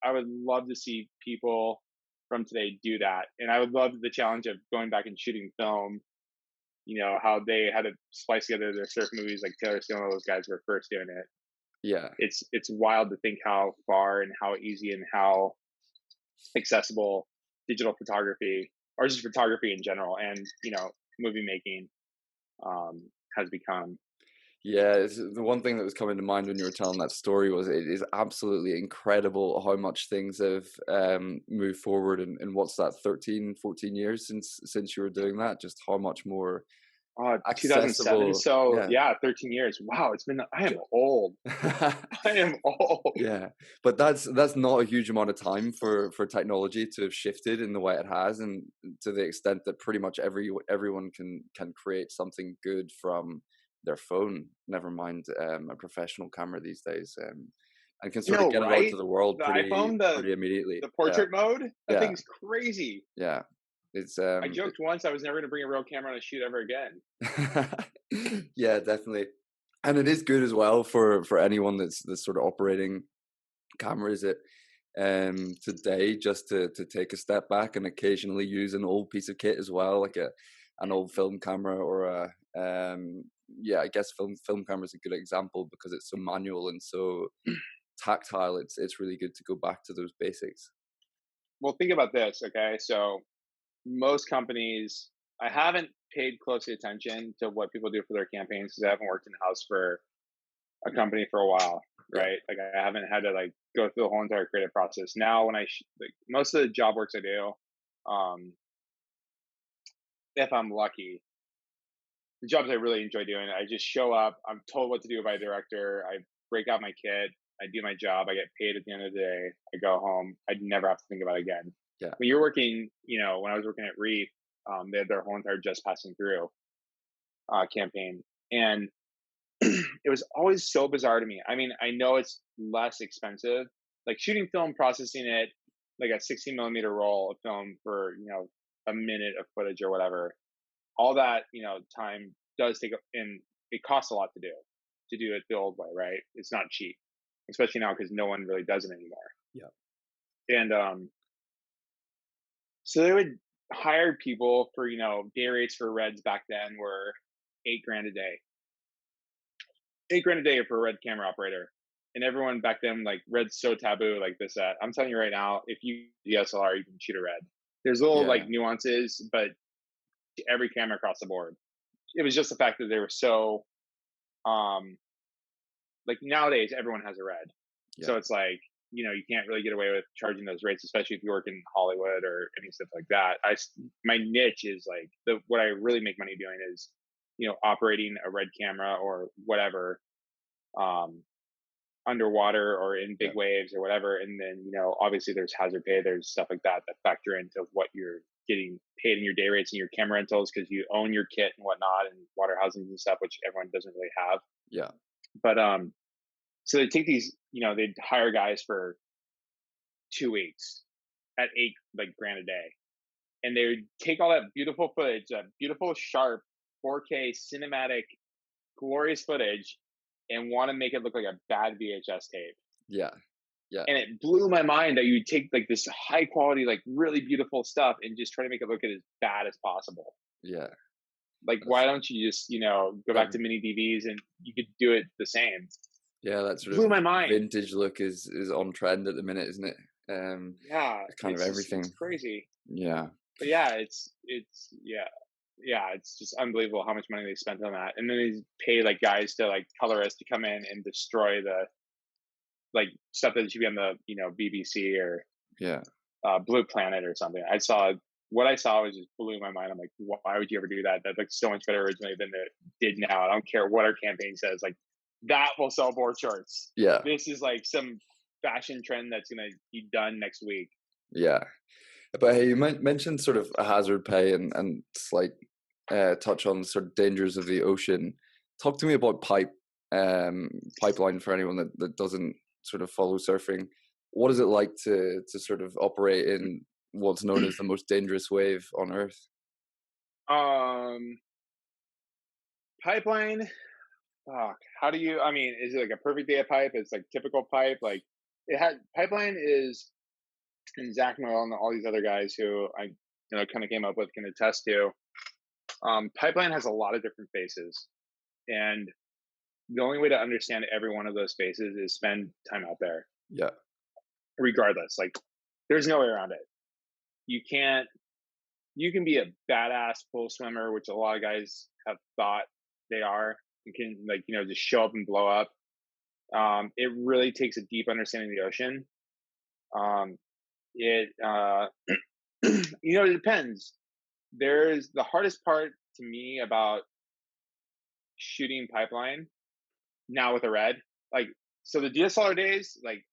I would love to see people from today do that. And I would love the challenge of going back and shooting film, how they had to splice together their surf movies, like Taylor Steele and all those guys were first doing it. Yeah. It's wild to think how far and how easy and how accessible digital photography, or just photography in general, and, movie making has become. Yeah, the one thing that was coming to mind when you were telling that story was it is absolutely incredible how much things have moved forward in what's that, 13, 14 years since you were doing that, just how much more 2007. accessible. So Yeah. yeah, 13 years. Wow. I am old. I am old. Yeah, but that's not a huge amount of time for technology to have shifted in the way it has, and to the extent that pretty much everyone can create something good from their phone. Never mind a professional camera these days, and can sort of No, get it out right? to the world The iPhone, pretty immediately. the Yeah, portrait mode, that yeah, thing's crazy. yeah. It's I joked once I was never going to bring a real camera on a shoot ever again. yeah, definitely, and it is good as well for anyone that's sort of operating cameras today, just to take a step back and occasionally use an old piece of kit as well, like an old film camera or a yeah, I guess film camera is a good example because it's so manual and so tactile. It's really good to go back to those basics. Well, think about this, okay? So most companies, I haven't paid close attention to what people do for their campaigns because I haven't worked in house for a company for a while, Yeah, right? Like I haven't had to like go through the whole entire creative process. Now, when like most of the job works I do, um, if I'm lucky, the jobs I really enjoy doing, I just show up. I'm told what to do by a director. I break out my kit. I do my job. I get paid at the end of the day. I go home. I'd never have to think about it again. yeah, When you're working, when I was working at Reef, they had their whole entire Just Passing Through campaign. And it was always so bizarre to me. I mean, I know it's less expensive, like shooting film, processing it, like a 60 millimeter roll of film for, a minute of footage or whatever. All that, time does take, and it costs a lot to do it the old way, right? It's not cheap, especially now because no one really does it anymore. yeah, And so they would hire people for, day rates for Reds back then were $8,000 a day. $8,000 a day for a Red camera operator. And everyone back then, like, Red's so taboo, like this, that. I'm telling you right now, if you DSLR, you can shoot a Red. There's little like yeah, nuances, but every camera across the board. It was just the fact that they were so, like nowadays everyone has a Red. yeah, So it's like, you can't really get away with charging those rates, especially if you work in Hollywood or any stuff like that. My niche is like what I really make money doing is, operating a Red camera or whatever, underwater or in yeah, big waves or whatever. And then, obviously there's hazard pay, there's stuff like that factor into what you're getting paid in your day rates and your camera rentals because you own your kit and whatnot and water housings and stuff, which everyone doesn't really have. yeah, But so they take these, they'd hire guys for 2 weeks at $8,000 a day. And they would take all that beautiful footage, that beautiful, sharp 4K cinematic, glorious footage, and want to make it look like a bad VHS tape. yeah, yeah, And it blew my mind that you take like this high quality, like really beautiful stuff and just try to make it look as bad as possible. yeah. Like, That's why don't you just, go back to mini DVs and you could do it the same? that sort Blew of my mind. vintage look is on trend at the minute, isn't it? Yeah, Kind of it's everything. crazy. Yeah, But yeah, it's just unbelievable how much money they spent on that. And then they pay like guys to like colorists to come in and destroy the like stuff that should be on the BBC or yeah, Blue Planet or something. What I saw was just blew my mind. I'm like, why would you ever do that? That looks so much better originally than it did now. I don't care what our campaign says. Like that will sell board shorts. yeah, This is like some fashion trend that's gonna be done next week. yeah. But hey, you mentioned sort of a hazard pay and slight touch on sort of dangers of the ocean. Talk to me about pipeline for anyone that doesn't sort of follow surfing. What is it like to sort of operate in what's known as the most dangerous wave on Earth? Pipeline. Fuck. How do you? I mean, is it like a perfect day of pipe? It's like typical pipe. Like it had pipeline is, and Zach Noel and all these other guys who I kind of came up with can attest to. Pipeline has a lot of different faces, and the only way to understand every one of those faces is spend time out there. Yeah, Regardless, like there's no way around it. You can't. You can be a badass full swimmer, which a lot of guys have thought they are. You can just show up and blow up. It really takes a deep understanding of the ocean. It it depends. There's the hardest part to me about shooting pipeline now with a red. Like, so the DSLR days, like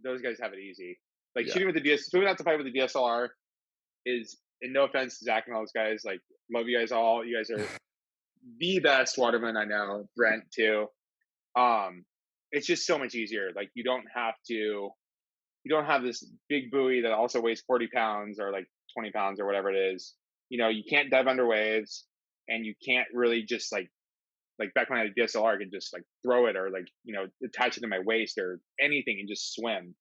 those guys have it easy. Like Yeah. shooting with the swimming out the pipe with the DSLR is, and no offense to Zach and all those guys, like love you guys all. You guys are the best watermen I know. Brent too. It's just so much easier. Like you don't have this big buoy that also weighs 40 pounds or like 20 pounds or whatever it is. You can't dive under waves, and you can't really just like back when I had a DSLR, I could just like throw it or like, attach it to my waist or anything and just swim.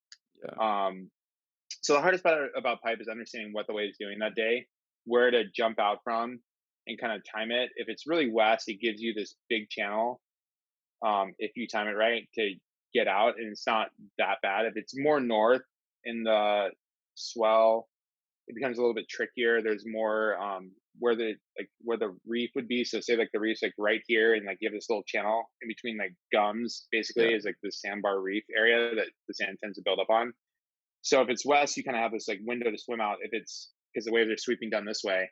Yeah. So the hardest part about pipe is understanding what the wave is doing that day, where to jump out from and kind of time it. If it's really west, it gives you this big channel. If you time it right to get out, and it's not that bad. If it's more north in the swell, it becomes a little bit trickier. There's more where the reef would be. So say like the reef's like right here, and like you have this little channel in between like gums, basically Yeah. is like the sandbar reef area that the sand tends to build up on. So if it's west, you kind of have this like window to swim out. If it's because the waves are sweeping down this way,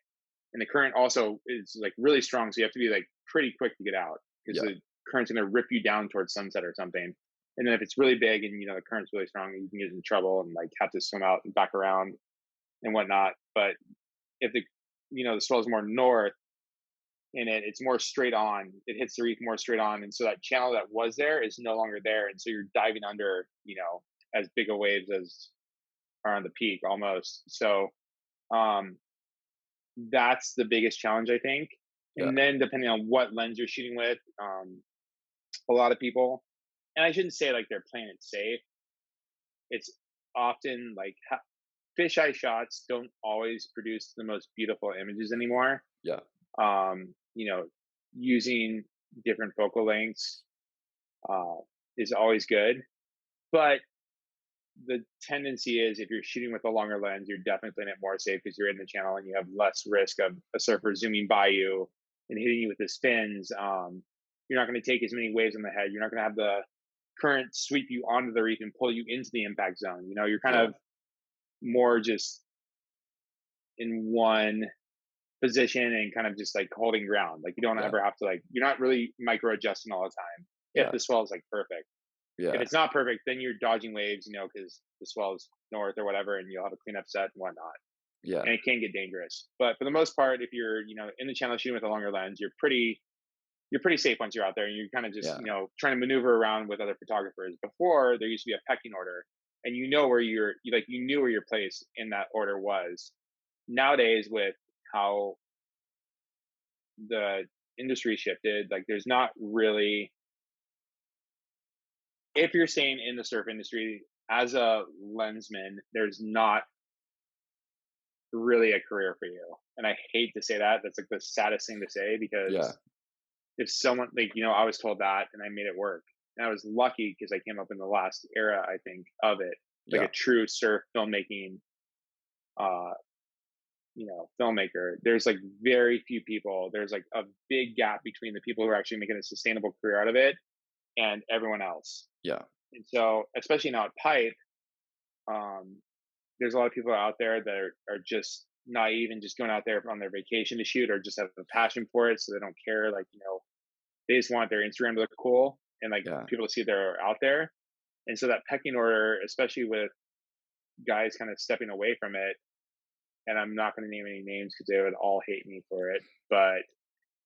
and the current also is like really strong, so you have to be like pretty quick to get out because Yeah. the current's going to rip you down towards sunset or something. And then if it's really big and the current's really strong, you can get into trouble and like have to swim out and back around and whatnot. But if the swell is more north in it, it's more straight on. It hits the reef more straight on, and so that channel that was there is no longer there, and so you're diving under, as big a waves as are on the peak almost. So that's the biggest challenge, I think. Yeah. And then depending on what lens you're shooting with, a lot of people, and I shouldn't say like they're playing it safe. It's often like fisheye shots don't always produce the most beautiful images anymore. Yeah. Using different focal lengths is always good, but the tendency is if you're shooting with a longer lens, you're definitely playing it more safe because you're in the channel and you have less risk of a surfer zooming by you and hitting you with the spins. You're not going to take as many waves on the head. You're not going to have the current sweep you onto the reef and pull you into the impact zone. You're kind Yeah. of more just in one position and kind of just like holding ground. Like you don't Yeah. ever have to you're not really micro adjusting all the time. Yeah. If the swell is like perfect. Yeah. If it's not perfect, then you're dodging waves, because the swell is north or whatever, and you'll have a cleanup set and whatnot. Yeah. And it can get dangerous. But for the most part, if you're, in the channel shooting with a longer lens, you're pretty safe once you're out there, and you're kind of just, Yeah. trying to maneuver around with other photographers. Before there used to be a pecking order, and you knew where your place in that order was. Nowadays, with how the industry shifted, like there's not really, if you're staying in the surf industry as a lensman, there's not really a career for you. And I hate to say that. That's like the saddest thing to say, because Yeah. if someone I was told that and I made it work. And I was lucky because I came up in the last era, I think, of it, like Yeah. a true surf filmmaking, filmmaker. There's like very few people. There's like a big gap between the people who are actually making a sustainable career out of it and everyone else. Yeah. And so, especially now at Pipe, there's a lot of people out there that are just naive and just going out there on their vacation to shoot, or just have a passion for it. So they don't care. They just want their Instagram to look cool and Yeah. people to see they're out there. And so that pecking order, especially with guys kind of stepping away from it, and I'm not going to name any names because they would all hate me for it, but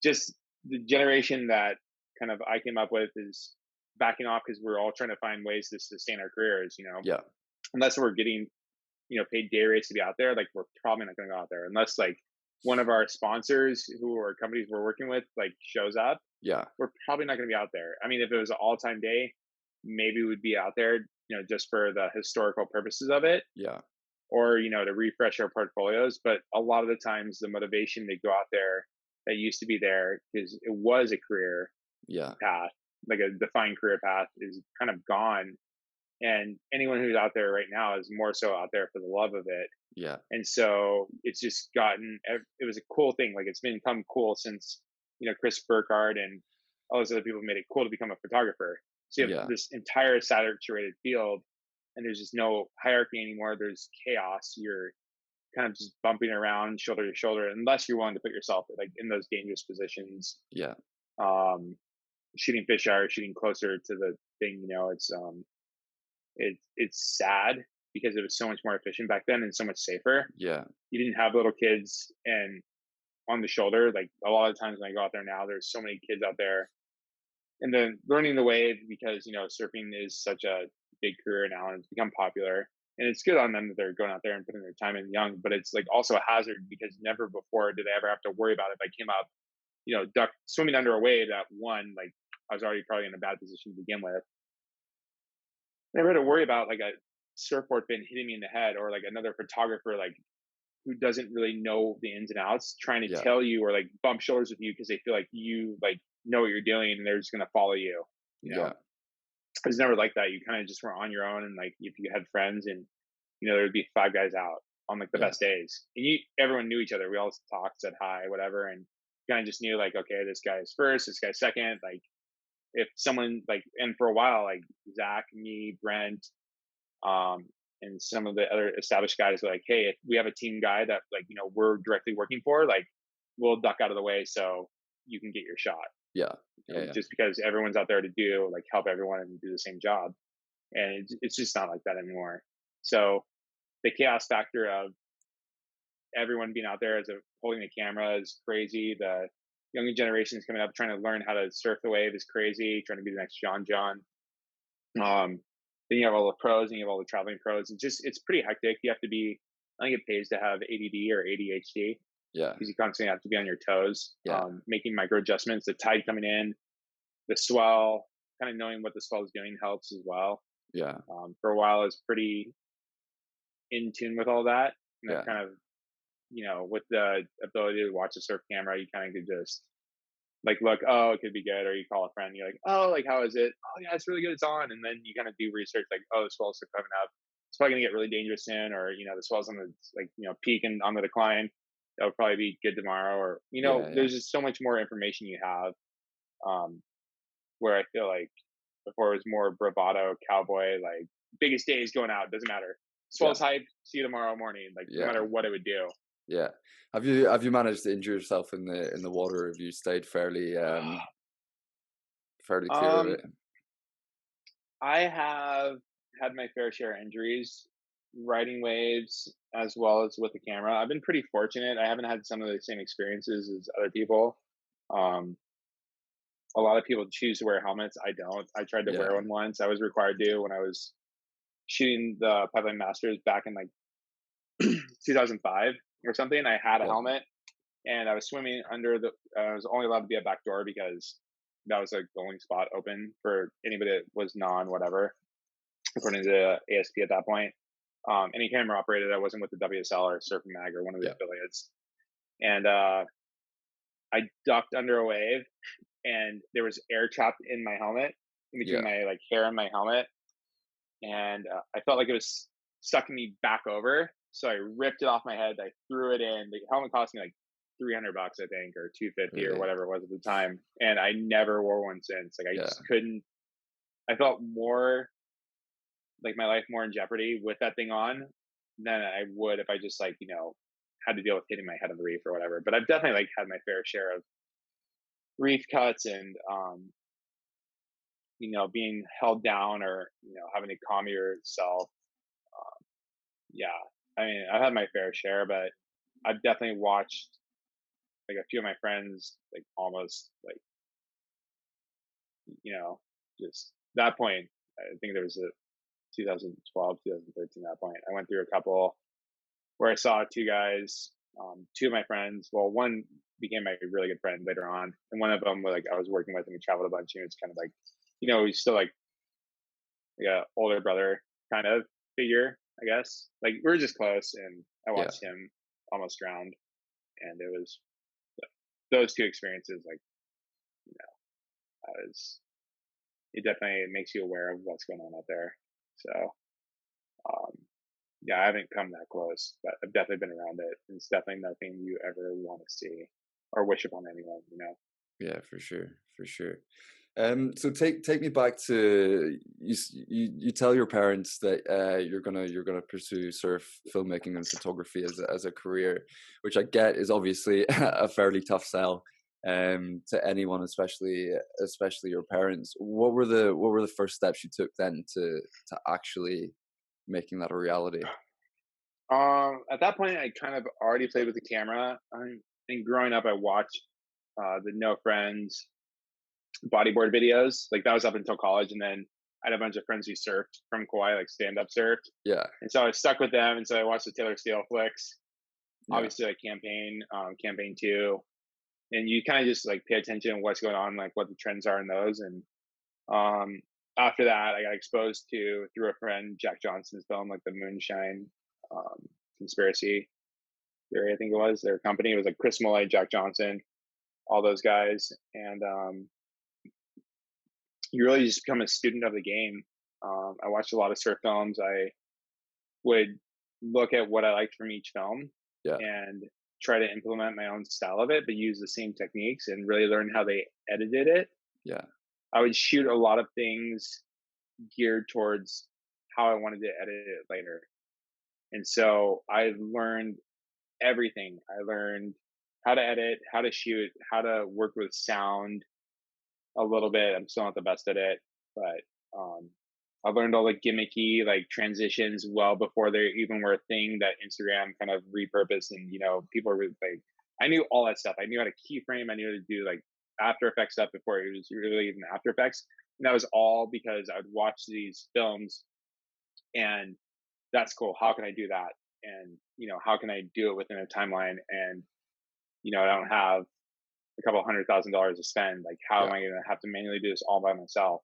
just the generation that kind of I came up with is backing off because we're all trying to find ways to sustain our careers, Yeah. unless we're getting, paid day rates to be out there. Like we're probably not going to go out there unless one of our sponsors who are companies we're working with shows up. Yeah. We're probably not going to be out there. I mean, if it was an all-time day, maybe we'd be out there, just for the historical purposes of it. Yeah. Or, to refresh our portfolios. But a lot of the times the motivation to go out there that used to be there, because it was a career path, like a defined career path, is kind of gone. And anyone who's out there right now is more so out there for the love of it. Yeah. And so it's just it was a cool thing. Like it's become cool since, Chris Burkhardt and all those other people made it cool to become a photographer. So you have this entire saturated field, and there's just no hierarchy anymore. There's chaos. You're kind of just bumping around shoulder to shoulder, unless you're willing to put yourself in those dangerous positions. Yeah. shooting fisheye, shooting closer to the thing. It's sad because it was so much more efficient back then and so much safer. Yeah. You didn't have little kids and on the shoulder. Like a lot of times when I go out there now, there's so many kids out there, and then learning the wave because surfing is such a big career now and it's become popular. And it's good on them that they're going out there and putting their time in young, but it's like also a hazard because never before did I ever have to worry about it. If I came up, duck swimming under a wave that one, like I was already probably in a bad position to begin with. I never had to worry about like a surfboard fin hitting me in the head or like another photographer like who doesn't really know the ins and outs trying to Yeah. tell you or like bump shoulders with you because they feel like you like know what you're doing and they're just going to follow you. Yeah. It was never like that. You kind of just were on your own, and like if you had friends, and there would be five guys out on like the Yeah. best days, and everyone knew each other. We all talked, said hi, whatever, and kind of just knew like, okay, this guy's first, this guy's second. Like if someone like, and for a while, like Zach, me, Brent, and some of the other established guys were like, hey, if we have a team guy that like we're directly working for, like we'll duck out of the way so you can get your shot. Yeah. Yeah. Just because everyone's out there to do like help everyone and do the same job, and it's just not like that anymore. So the chaos factor of everyone being out there as a holding the camera is crazy. The younger generations coming up trying to learn how to surf the wave is crazy. Trying to be the next John. Then you have all the pros and you have all the traveling pros. It's pretty hectic. You have to be. I think it pays to have ADD or ADHD. Yeah. Because you constantly have to be on your toes, Yeah. making micro adjustments. The tide coming in, the swell, kind of knowing what the swell is doing helps as well. Yeah. For a while, I was pretty in tune with all that. And Yeah. kind of, with the ability to watch a surf camera, you kind of could just like look, oh, it could be good. Or you call a friend, you're like, oh, like, how is it? Oh, yeah, it's really good. It's on. And then you kind of do research like, oh, the swell's coming up. It's probably going to get really dangerous soon. Or, the swell's on the, like, peak and on the decline. That'll probably be good tomorrow. Or, there's just so much more information you have. Where I feel like before it was more bravado, cowboy, like biggest days going out, doesn't matter. Swell's hype, see you tomorrow morning, like no matter what it would do. Yeah. Have you managed to injure yourself in the water? Have you stayed fairly clear of it? I have had my fair share of injuries riding waves as well as with the camera. I've been pretty fortunate. I haven't had some of the same experiences as other people. A lot of people choose to wear helmets. I don't. I tried to wear one once. I was required to when I was shooting the Pipeline Masters back in like 2005 or something. I had a helmet and I was swimming under I was only allowed to be at back door because that was like the only spot open for anybody that was whatever, according to the ASP at that point. Any camera operator that wasn't with the WSL or Surf Mag or one of the affiliates. And I ducked under a wave and there was air trapped in my helmet, in between my like hair and my helmet. And I felt like it was sucking me back over. So I ripped it off my head. I threw it in. The helmet cost me like $300, I think, or $250 or whatever it was at the time. And I never wore one since. Like I just couldn't. I felt more like my life more in jeopardy with that thing on than I would if I just like, had to deal with hitting my head on the reef or whatever. But I've definitely like had my fair share of reef cuts and, being held down or, having to calm yourself. I mean, I've had my fair share, but I've definitely watched like a few of my friends, like almost like, just that point. I think there was a 2012, 2013, that point. I went through a couple where I saw two guys, two of my friends. Well, one became my really good friend later on. And one of them, like I was working with and we traveled a bunch and it's kind of like, he's still like a older brother kind of figure, I guess. Like we were just close and I watched him almost drown. And it was those two experiences, like, it definitely makes you aware of what's going on out there. So, I haven't come that close, but I've definitely been around it. It's definitely nothing you ever want to see or wish upon anyone, Yeah, for sure. So take me back to you tell your parents that you're gonna pursue surf filmmaking and photography as a career, which I get is obviously a fairly tough sell. to anyone, especially your parents. What were the first steps you took then to actually making that a reality? At that point, I kind of already played with the camera. And growing up, I watched the No Friends bodyboard videos. Like that was up until college, and then I had a bunch of friends who surfed from Kauai, like stand up surfed. Yeah, And so I was stuck with them, and so I watched the Taylor Steele flicks. yeah, Obviously, like Campaign 2, and you kind of just like pay attention to what's going on, like what the trends are in those. And um, after that, I got exposed to through a friend Jack Johnson's film, like the Moonshine Conspiracy Theory, I think it was. Their company, it was like Chris Millay, Jack Johnson, all those guys, and you really just become a student of the game. I watched a lot of surf films. I would look at what I liked from each film yeah, and try to implement my own style of it, but use the same techniques and really learn how they edited it. yeah, I would shoot a lot of things geared towards how I wanted to edit it later. And so I learned everything. I learned how to edit, how to shoot, how to work with sound a little bit. I'm still not the best at it, but I learned all the gimmicky like transitions well before they even were a thing that Instagram kind of repurposed. And people were like, I knew all that stuff. I knew how to keyframe. I knew how to do like After Effects stuff before it was really even After Effects. And that was all because I would watch these films, and that's cool. How can I do that? And how can I do it within a timeline? And I don't have a couple $100,000 to spend. Like, how yeah, am I going to have to manually do this all by myself?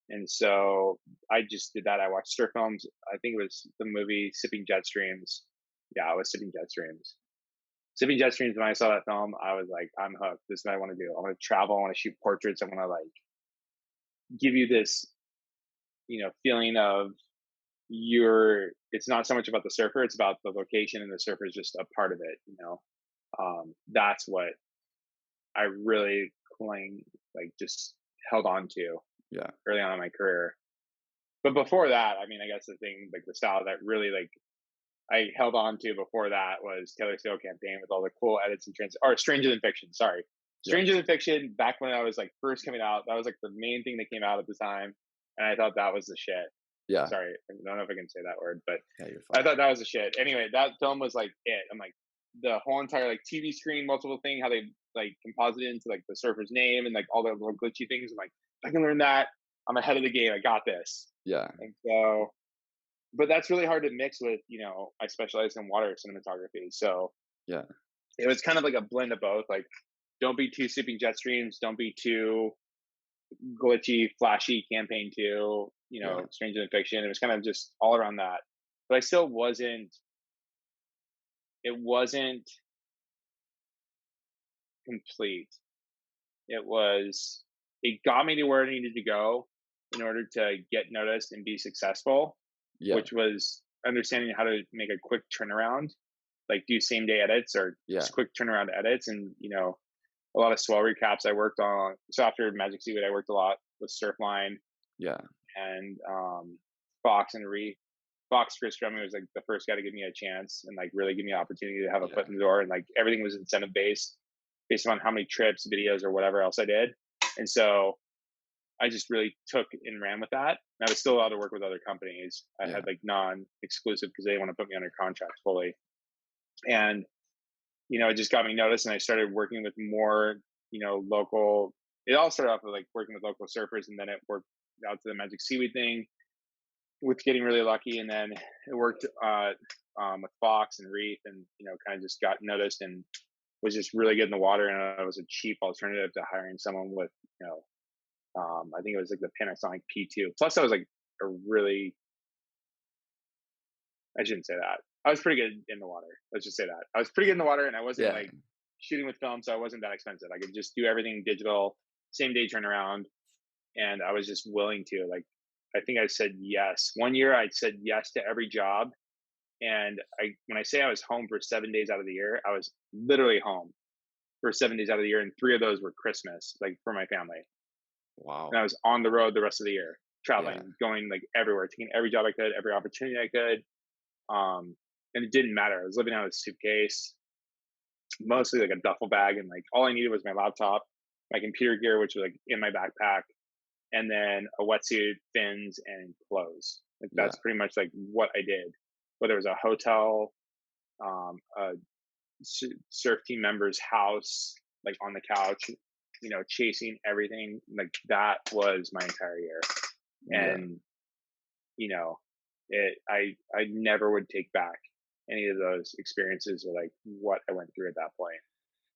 And so I just did that. I watched surf films. I think it was the movie Sipping Jet Streams. Yeah, it was Sipping Jet Streams. Sipping Jet Streams, when I saw that film, I was like, I'm hooked. This is what I want to do. I want to travel. I want to shoot portraits. I want to like give you this, feeling of it's not so much about the surfer. It's about the location, and the surfer is just a part of it. That's what I really just held on to yeah, early on in my career. But before that, I mean, I guess the thing, like the style that really I held on to before that was Taylor Steele Campaign with all the cool edits and or Stranger Than Fiction. Sorry. yeah, Stranger Than Fiction, back when I was like first coming out, that was like the main thing that came out at the time. And I thought that was the shit. yeah. Sorry. I don't know if I can say that word, but Yeah, you're I fine. thought that was the shit. Anyway, that film was like it. I'm like the whole entire like TV screen, multiple thing, how they like composite into like the surfer's name and like all the little glitchy things. I'm like, I can learn that. I'm ahead of the game. I got this. Yeah, And so, but that's really hard to mix with, I specialize in water cinematography. So yeah, it was kind of like a blend of both. Like, don't be too Sipping Jet Streams. Don't be too glitchy, flashy Campaign 2, yeah, Stranger Than Fiction. It was kind of just all around that. But I still it wasn't complete. It got me to where I needed to go in order to get noticed and be successful, yeah, which was understanding how to make a quick turnaround, like do same day edits or yeah, just quick turnaround edits. And, a lot of swell recaps I worked on. So after Magic Seaweed, I worked a lot with Surfline yeah, and Fox and Reef. Fox Chris Drummond was like the first guy to give me a chance and like really give me an opportunity to have a yeah, foot in the door. And like everything was incentive based on how many trips, videos, or whatever else I did. And so I just really took and ran with that. And I was still allowed to work with other companies. I yeah, had like non-exclusive because they didn't want to put me under contract fully. And, it just got me noticed, and I started working with more, local. It all started off with like working with local surfers, and then it worked out to the Magic Seaweed thing with getting really lucky. And then it worked with Fox and Reef, and, kind of just got noticed and was just really good in the water. And it was a cheap alternative to hiring someone with, I think it was like the Panasonic P2. Plus, I was like I shouldn't say that. I was pretty good in the water. Let's just say that. I was pretty good in the water, and I wasn't yeah, like shooting with film, so I wasn't that expensive. I could just do everything digital, same day turnaround. And I was just willing to. Like, I think I said yes. One year I said yes to every job. And when I say I was home for 7 days out of the year, I was literally home for 7 days out of the year. And 3 of those were Christmas, like for my family. wow, And I was on the road the rest of the year, yeah, traveling, going like everywhere, taking every job I could, every opportunity I could. And it didn't matter. I was living out of a suitcase. mostly like a duffel bag, and like all I needed was my laptop, my computer gear, which was like in my backpack, and then a wetsuit, fins, and clothes. Like Yeah. that's pretty much like what I did. Whether it was a hotel, a surf team member's house, like on the couch, chasing everything. Like that was my entire year, Yeah. and you know, I never would take back any of those experiences or like what I went through at that point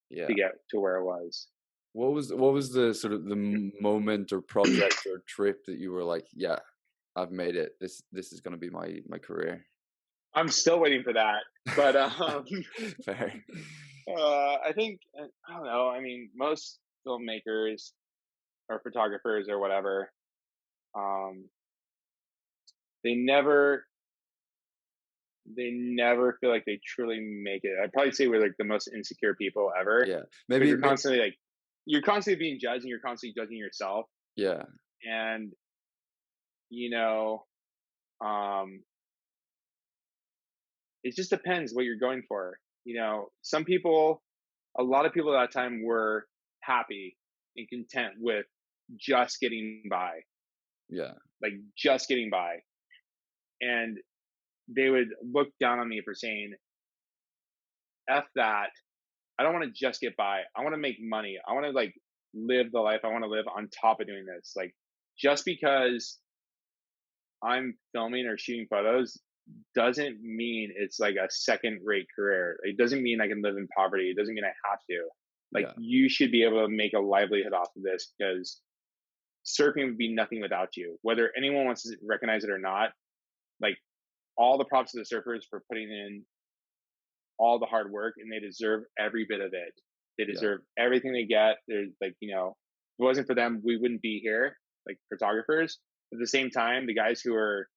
Yeah. to get to where it was. What was the sort of the moment or project or trip that you were like, yeah, I've made it. This is going to be my career. I'm still waiting for that, but Fair. I think I don't know. I mean, most filmmakers or photographers or whatever, um, they never they never feel like they truly make it. I'd probably say we're like the most insecure people ever Yeah. because Maybe. you're constantly being judged and you're constantly judging yourself. Yeah. And you know, um, it just depends what you're going for. Some people, a lot of people at that time were happy and content with just getting by, Yeah. like just getting by. And they would look down on me for saying, F that. I don't want to just get by. I want to make money. I want to like live the life I want to live on top of doing this. Like just because I'm filming or shooting photos doesn't mean it's like a second rate career. It doesn't mean I can live in poverty. It doesn't mean I have to. Like Yeah. you should be able to make a livelihood off of this because surfing would be nothing without you. Whether anyone wants to recognize it or not, like all the props to the surfers for putting in all the hard work and they deserve every bit of it. They Yeah. deserve everything they get. There's like, if it wasn't for them, we wouldn't be here, like photographers. At the same time, the guys who are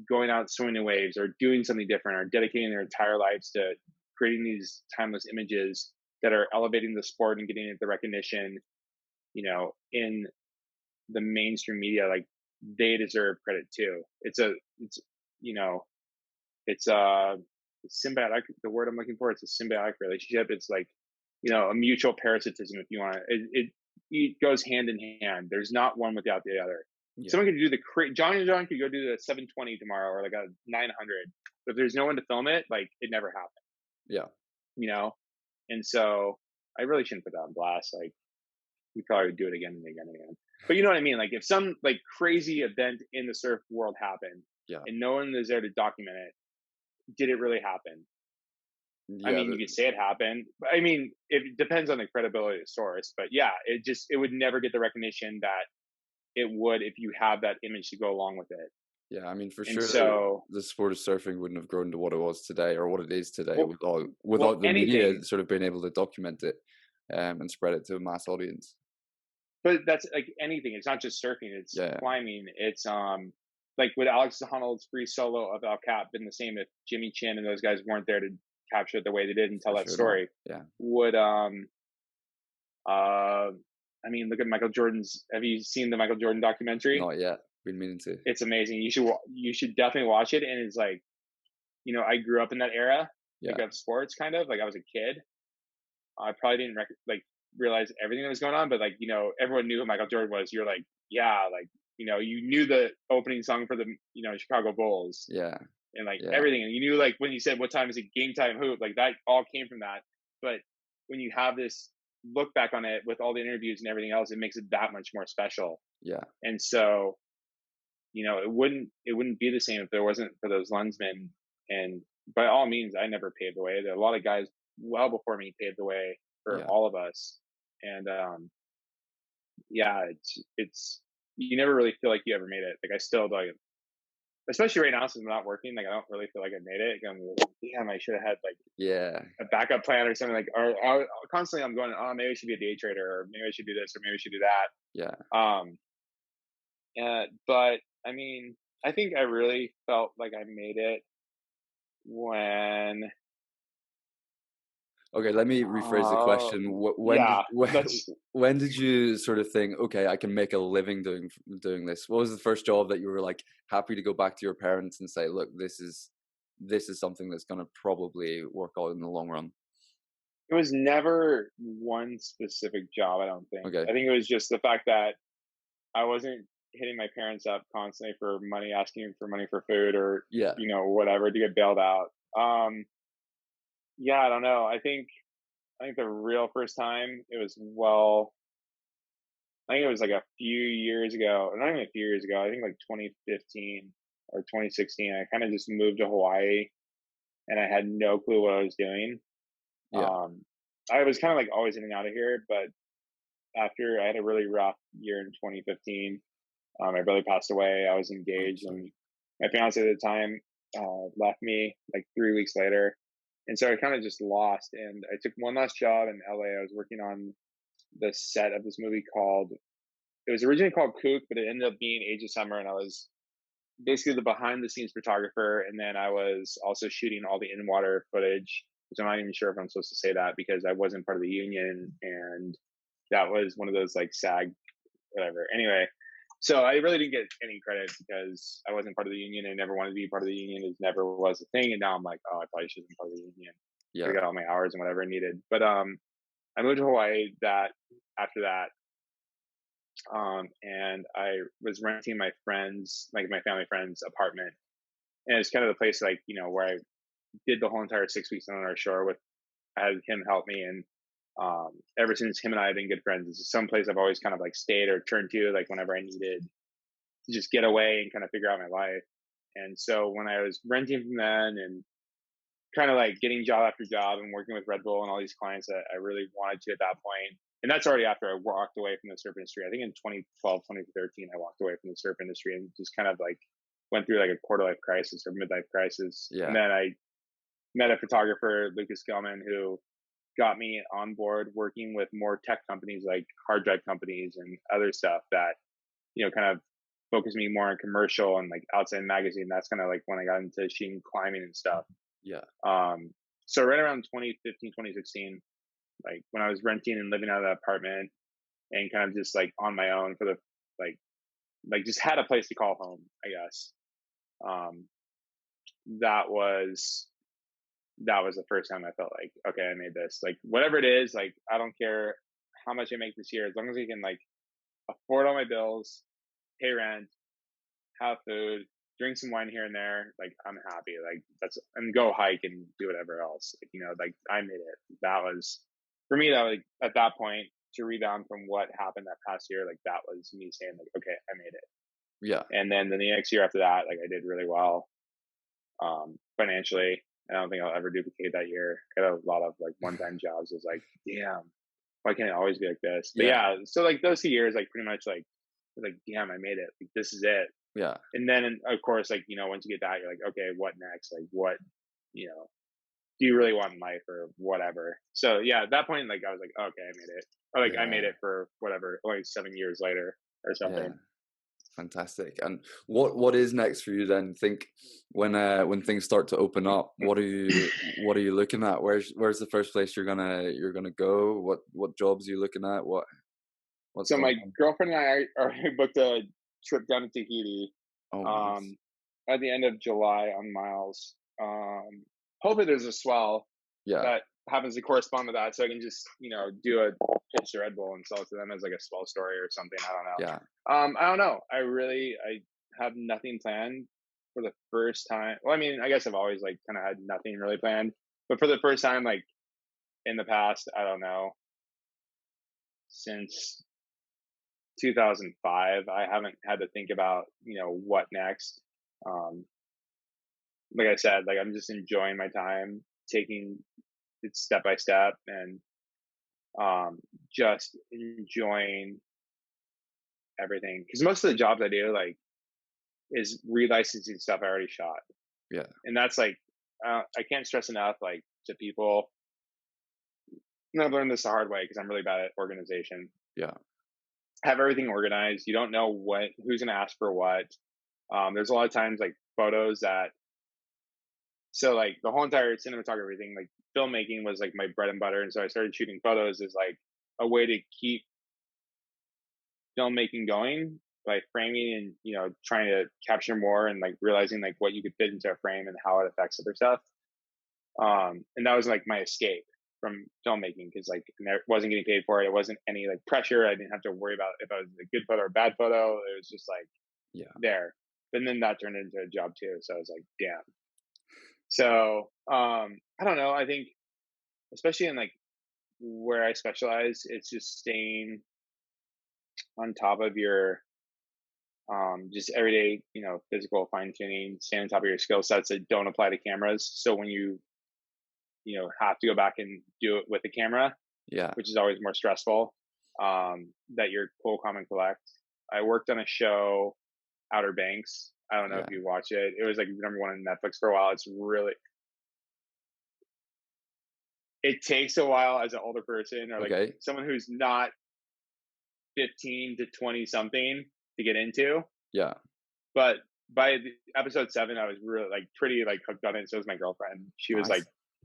going out swimming in waves or doing something different or dedicating their entire lives to creating these timeless images that are elevating the sport and getting it the recognition, in the mainstream media, like they deserve credit too. You know, it's a symbiotic, the word I'm looking for, it's a symbiotic relationship. It's like, a mutual parasitism, if you want. It goes hand in hand. There's not one without the other. Yeah. Someone could do John and John could go do the 720 tomorrow or like a 900. But if there's no one to film it, like it never happened, Yeah. And so I really shouldn't put that on blast. Like we probably would do it again and again and again. But you know what I mean? Like if some like crazy event in the surf world happened Yeah. and no one is there to document it, did it really happen? I Yeah. mean, you could say it happened, but I mean, it depends on the credibility of the source. But yeah, it would never get the recognition that it would if you have that image to go along with it. Yeah, I mean, for And sure, so, the sport of surfing wouldn't have grown to what it was today or what it is today well, without the media anything, sort of being able to document it and spread it to a mass audience. but that's like anything. It's not just surfing. It's Yeah, climbing. It's like would Alex Honnold's free solo of El Cap been the same if Jimmy Chin and those guys weren't there to capture it the way they did and tell for that sure not. story? Yeah, Would I mean, look at Michael Jordan's. Have you seen the Michael Jordan documentary? not yet. Been meaning to. It's amazing. You should definitely watch it. And it's like, I grew up in that era, Yeah, like of sports, kind of like I was a kid. I probably didn't realize everything that was going on, but like everyone knew who Michael Jordan was. You're like, yeah, like you knew the opening song for the Chicago Bulls yeah, and like yeah, everything, and you knew like when you said what time is it, game time hoop, like that all came from that. But when you have this look back on it with all the interviews and everything else, it makes it that much more special. yeah, And so it wouldn't be the same if there wasn't for those lensmen. And by all means, I never paved the way. There are a lot of guys well before me paved the way for yeah, all of us. And yeah, it's you never really feel like you ever made it. Like I still like, especially right now since I'm not working, like I don't really feel like I made it. Like, I'm like, damn, I should have had like yeah, a backup plan or something. Like, or constantly I'm going, oh, maybe I should be a day trader, or maybe I should do this, or maybe I should do that. yeah. But I mean, I think I really felt like I made it when. Okay, let me rephrase the question. When did Yeah, that's when did you sort of think, okay, I can make a living doing this? What was the first job that you were like happy to go back to your parents and say, look, this is something that's going to probably work out in the long run? It was never one specific job, I don't think. Okay. I think it was just the fact that I wasn't hitting my parents up constantly for money, asking for money for food or, Yeah. whatever to get bailed out. Yeah, I don't know. I think the real first time it was, well, I think it was like a few years ago, or not even a few years ago. I think like 2015 or 2016. I kind of just moved to Hawaii and I had no clue what I was doing. Yeah. I was kind of like always in and out of here, but after I had a really rough year in 2015, my brother passed away. I was I'm engaged, sorry. and my fiance at the time left me like 3 weeks later, and so I kind of just lost. And I took one last job in LA. I was working on the set of this movie called. It was originally called Kook, but it ended up being Age of Summer, and I was basically the behind the scenes photographer, and then I was also shooting all the in water footage, which I'm not even sure if I'm supposed to say that because I wasn't part of the union, and that was one of those like SAG whatever. Anyway, so I really didn't get any credit because I wasn't part of the union. I never wanted to be part of the union. It never was a thing. And now I'm like, oh, I probably should have been part of the union. I Yeah. got all my hours and whatever I needed. But I moved to Hawaii that after that. And I was renting my friends, like my family friend's apartment. And it's kind of the place like, where I did the whole entire 6 weeks on our shore with, I had him help me. And ever since him and I have been good friends, it's some place I've always kind of like stayed or turned to, like whenever I needed to just get away and kind of figure out my life. And so when I was renting from them and kind of like getting job after job and working with Red Bull and all these clients that I really wanted to at that point, and that's already after I walked away from the surf industry. I think in 2012, 2013, I walked away from the surf industry and just kind of like went through like a quarter life crisis or midlife crisis. And Yeah. then I met a photographer, Lucas Gellman, who got me on board working with more tech companies like hard drive companies and other stuff that, kind of focused me more on commercial and like outside magazine. That's kind of like when I got into shooting climbing and stuff. Yeah. So right around 2015, 2016, like when I was renting and living out of that apartment and kind of just like on my own for the, like just had a place to call home, I guess. Um, that was the first time I felt like, okay, I made this. Like whatever it is, like I don't care how much I make this year, as long as I can like afford all my bills, pay rent, have food, drink some wine here and there, like I'm happy. Like that's, and go hike and do whatever else. Like, like I made it. That was for me, that was like at that point to rebound from what happened that past year, like that was me saying like, okay, I made it. Yeah. And then the next year after that, like I did really well financially. I don't think I'll ever duplicate that year. I got a lot of like one-time jobs. It was like, damn, why can't it always be like this? But Yeah. yeah, so like those 2 years, like pretty much like, damn, I made it. Like this is it. Yeah. And then of course, like, once you get that, you're like, okay, what next? Like what, do you really want in life or whatever? So yeah, at that point, like I was like, okay, I made it. Or like I made Yeah. it for whatever, only 7 years later or Yeah. something. Fantastic. And what is next for you then? Think when things start to open up, what are you looking at? Where's the first place you're gonna go? What jobs are you looking at? What's So going my on? girlfriend and I already booked a trip down to Tahiti Oh, nice. um, at the end of July on Miles. Hopefully there's a swell Yeah. that happens to correspond with that, so I can just do a pitch to Red Bull and sell it to them as like a swell story or something. I don't know. Yeah. I don't know. I have nothing planned for the first time. Well, I mean, I guess I've always like kind of had nothing really planned, but for the first time, like in the past, I don't know, since 2005, I haven't had to think about what next. Um, like I said, like I'm just enjoying my time, taking it step by step, and just enjoying everything. Because most of the jobs I do, like, is relicensing stuff I already shot, Yeah. and that's like I can't stress enough, like to people. And I've learned this the hard way because I'm really bad at organization. Yeah. Have everything organized. You don't know who's going to ask for what. There's a lot of times like photos that. So like the whole entire cinematography thing, like filmmaking was like my bread and butter, and so I started shooting photos as like a way to keep filmmaking going by framing and trying to capture more and like realizing like what you could fit into a frame and how it affects other stuff. And that was like my escape. from filmmaking because like I wasn't getting paid for it. It wasn't any like pressure. I didn't have to worry about if I was a good photo or bad photo. It was just like Yeah. there. And then that turned into a job too. So I was like, damn. So I don't know. I think especially in like where I specialize, it's just staying on top of your just everyday, physical fine tuning, staying on top of your skill sets that don't apply to cameras. So when you have to go back and do it with the camera, Yeah. which is always more stressful, that you're cool, calm, and collect. I worked on a show, Outer Banks. I don't know Yeah. if you watch it. It was like number one on Netflix for a while. It takes a while as an older person or like someone who's not 15 to 20 something to get into. Yeah. But by episode 7, I was really like pretty like hooked on it. So was my girlfriend. She was like,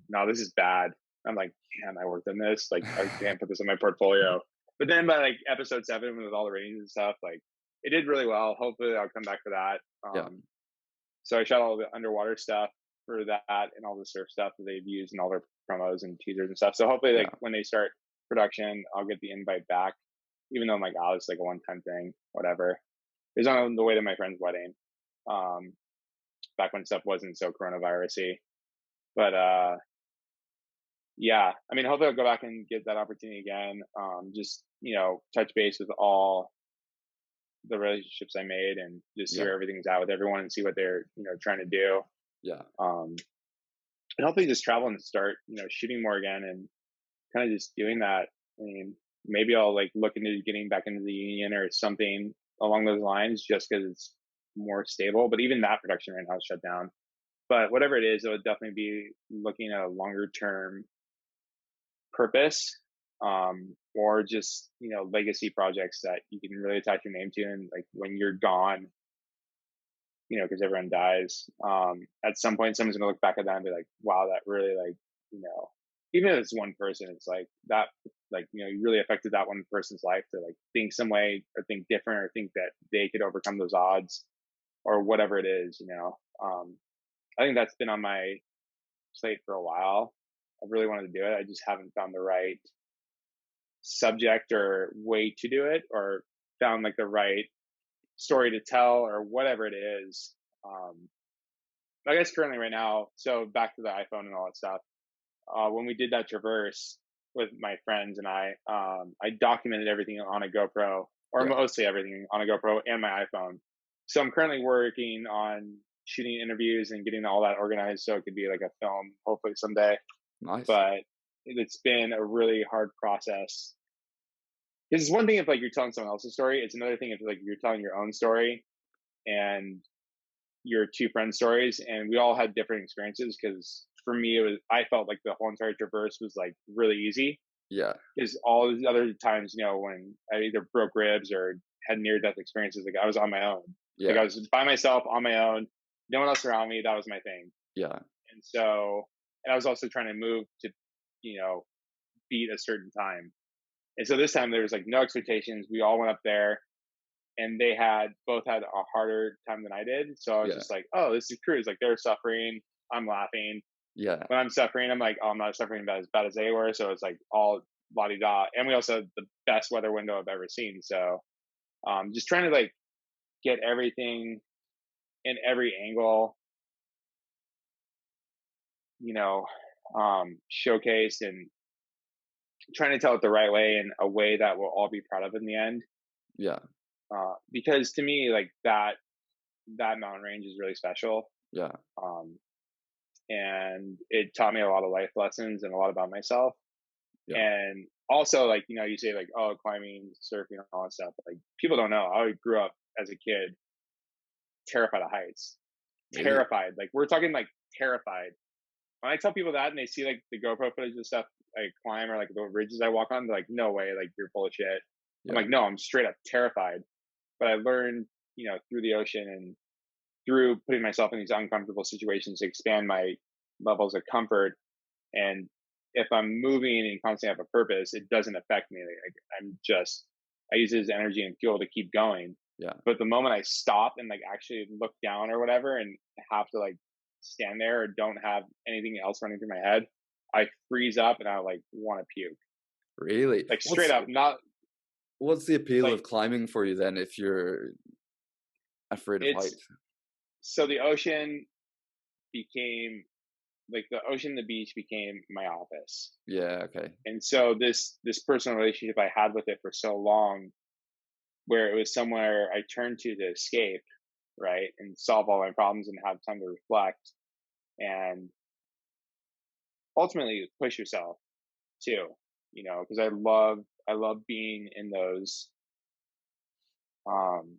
no, this is bad. I'm like, damn, I worked on this. Like, I can't put this in my portfolio. But then by like episode 7 with all the ratings and stuff, like it did really well. Hopefully I'll come back for that. So I shot all the underwater stuff for that and all the surf stuff that they've used in all their promos and teasers and stuff. So hopefully like when they start production, I'll get the invite back, even though I'm like, oh, it's like a one-time thing, whatever. It was on the way to my friend's wedding. Back when stuff wasn't so coronavirus-y. But yeah, I mean, hopefully I'll go back and get that opportunity again. Just, touch base with all the relationships I made and just see where everything's at with everyone and see what they're, trying to do. Yeah. And hopefully just travel and start, shooting more again and kind of just doing that. I mean, maybe I'll like look into getting back into the union or something along those lines just because it's more stable. But even that production right now is shut down. But whatever it is, it would definitely be looking at a longer term purpose, or just, legacy projects that you can really attach your name to. And like when you're gone, because everyone dies, at some point, someone's going to look back at that and be like, wow, that really like, even if it's one person, it's like that, like, you really affected that one person's life to like think some way or think different or think that they could overcome those odds or whatever it is, I think that's been on my plate for a while. I really wanted to do it. I just haven't found the right subject or way to do it or found like the right story to tell or whatever it is. I guess currently right now, so back to the iPhone and all that stuff. When we did that traverse with my friends and I documented everything on a GoPro or mostly everything on a GoPro and my iPhone. So I'm currently working on shooting interviews and getting all that organized so it could be like a film hopefully someday. Nice. But it's been a really hard process. Because it's one thing if like you're telling someone else's story. It's another thing if like you're telling your own story and your two friends' stories. And we all had different experiences because for me, I felt like the whole entire traverse was like really easy. Yeah. Because all these other times, when I either broke ribs or had near death experiences, like I was on my own. Yeah. Like I was by myself on my own, no one else around me. That was my thing. Yeah. And so, and I was also trying to move to, beat a certain time. And so this time there was like no expectations. We all went up there and they both had a harder time than I did. So I was just like, oh, this is cruise. Like they're suffering. I'm laughing. Yeah. When I'm suffering, I'm like, oh, I'm not suffering as bad as they were. So it's like all la-di-da. And we also had the best weather window I've ever seen. So just trying to like get everything in every angle, showcased and trying to tell it the right way and a way that we'll all be proud of in the end. Yeah. Because to me, like that mountain range is really special. Yeah. And it taught me a lot of life lessons and a lot about myself. Yeah. And also like, you say like, oh, climbing, surfing, all that stuff. But, like people don't know. I grew up as a kid terrified of heights. Really? Terrified. Like we're talking like terrified. When I tell people that and they see like the GoPro footage and stuff I climb or like the ridges I walk on, they're like, no way, like you're full of shit. Yeah. I'm like, no, I'm straight up terrified. But I learned, through the ocean and through putting myself in these uncomfortable situations to expand my levels of comfort. And if I'm moving and constantly have a purpose, it doesn't affect me. Like, I use it as energy and fuel to keep going. Yeah. But the moment I stop and like actually look down or whatever and have to like stand there or don't have anything else running through my head, I freeze up and I like want to puke, Really? like straight up, not What's the appeal like of climbing for you then if you're afraid of it's heights? so the ocean became like the ocean and the beach became my office. Yeah, okay. And so this personal relationship I had with it for so long, where it was somewhere I turned to escape, right, and solve all my problems and have time to reflect and ultimately push yourself too, because I love being in those um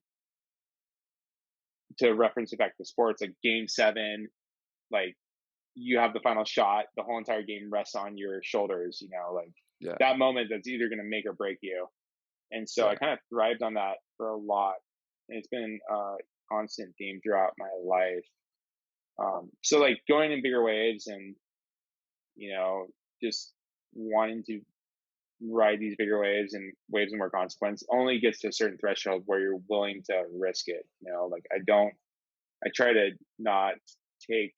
to reference back to sports, like game 7, like you have the final shot, the whole entire game rests on your shoulders, like Yeah, that moment that's either going to make or break you. And so I yeah, kind of thrived on that for a lot. And it's been a constant theme throughout my life. So like going in bigger waves and, just wanting to ride these bigger waves and waves of more consequence only gets to a certain threshold where you're willing to risk it. Like I try to not take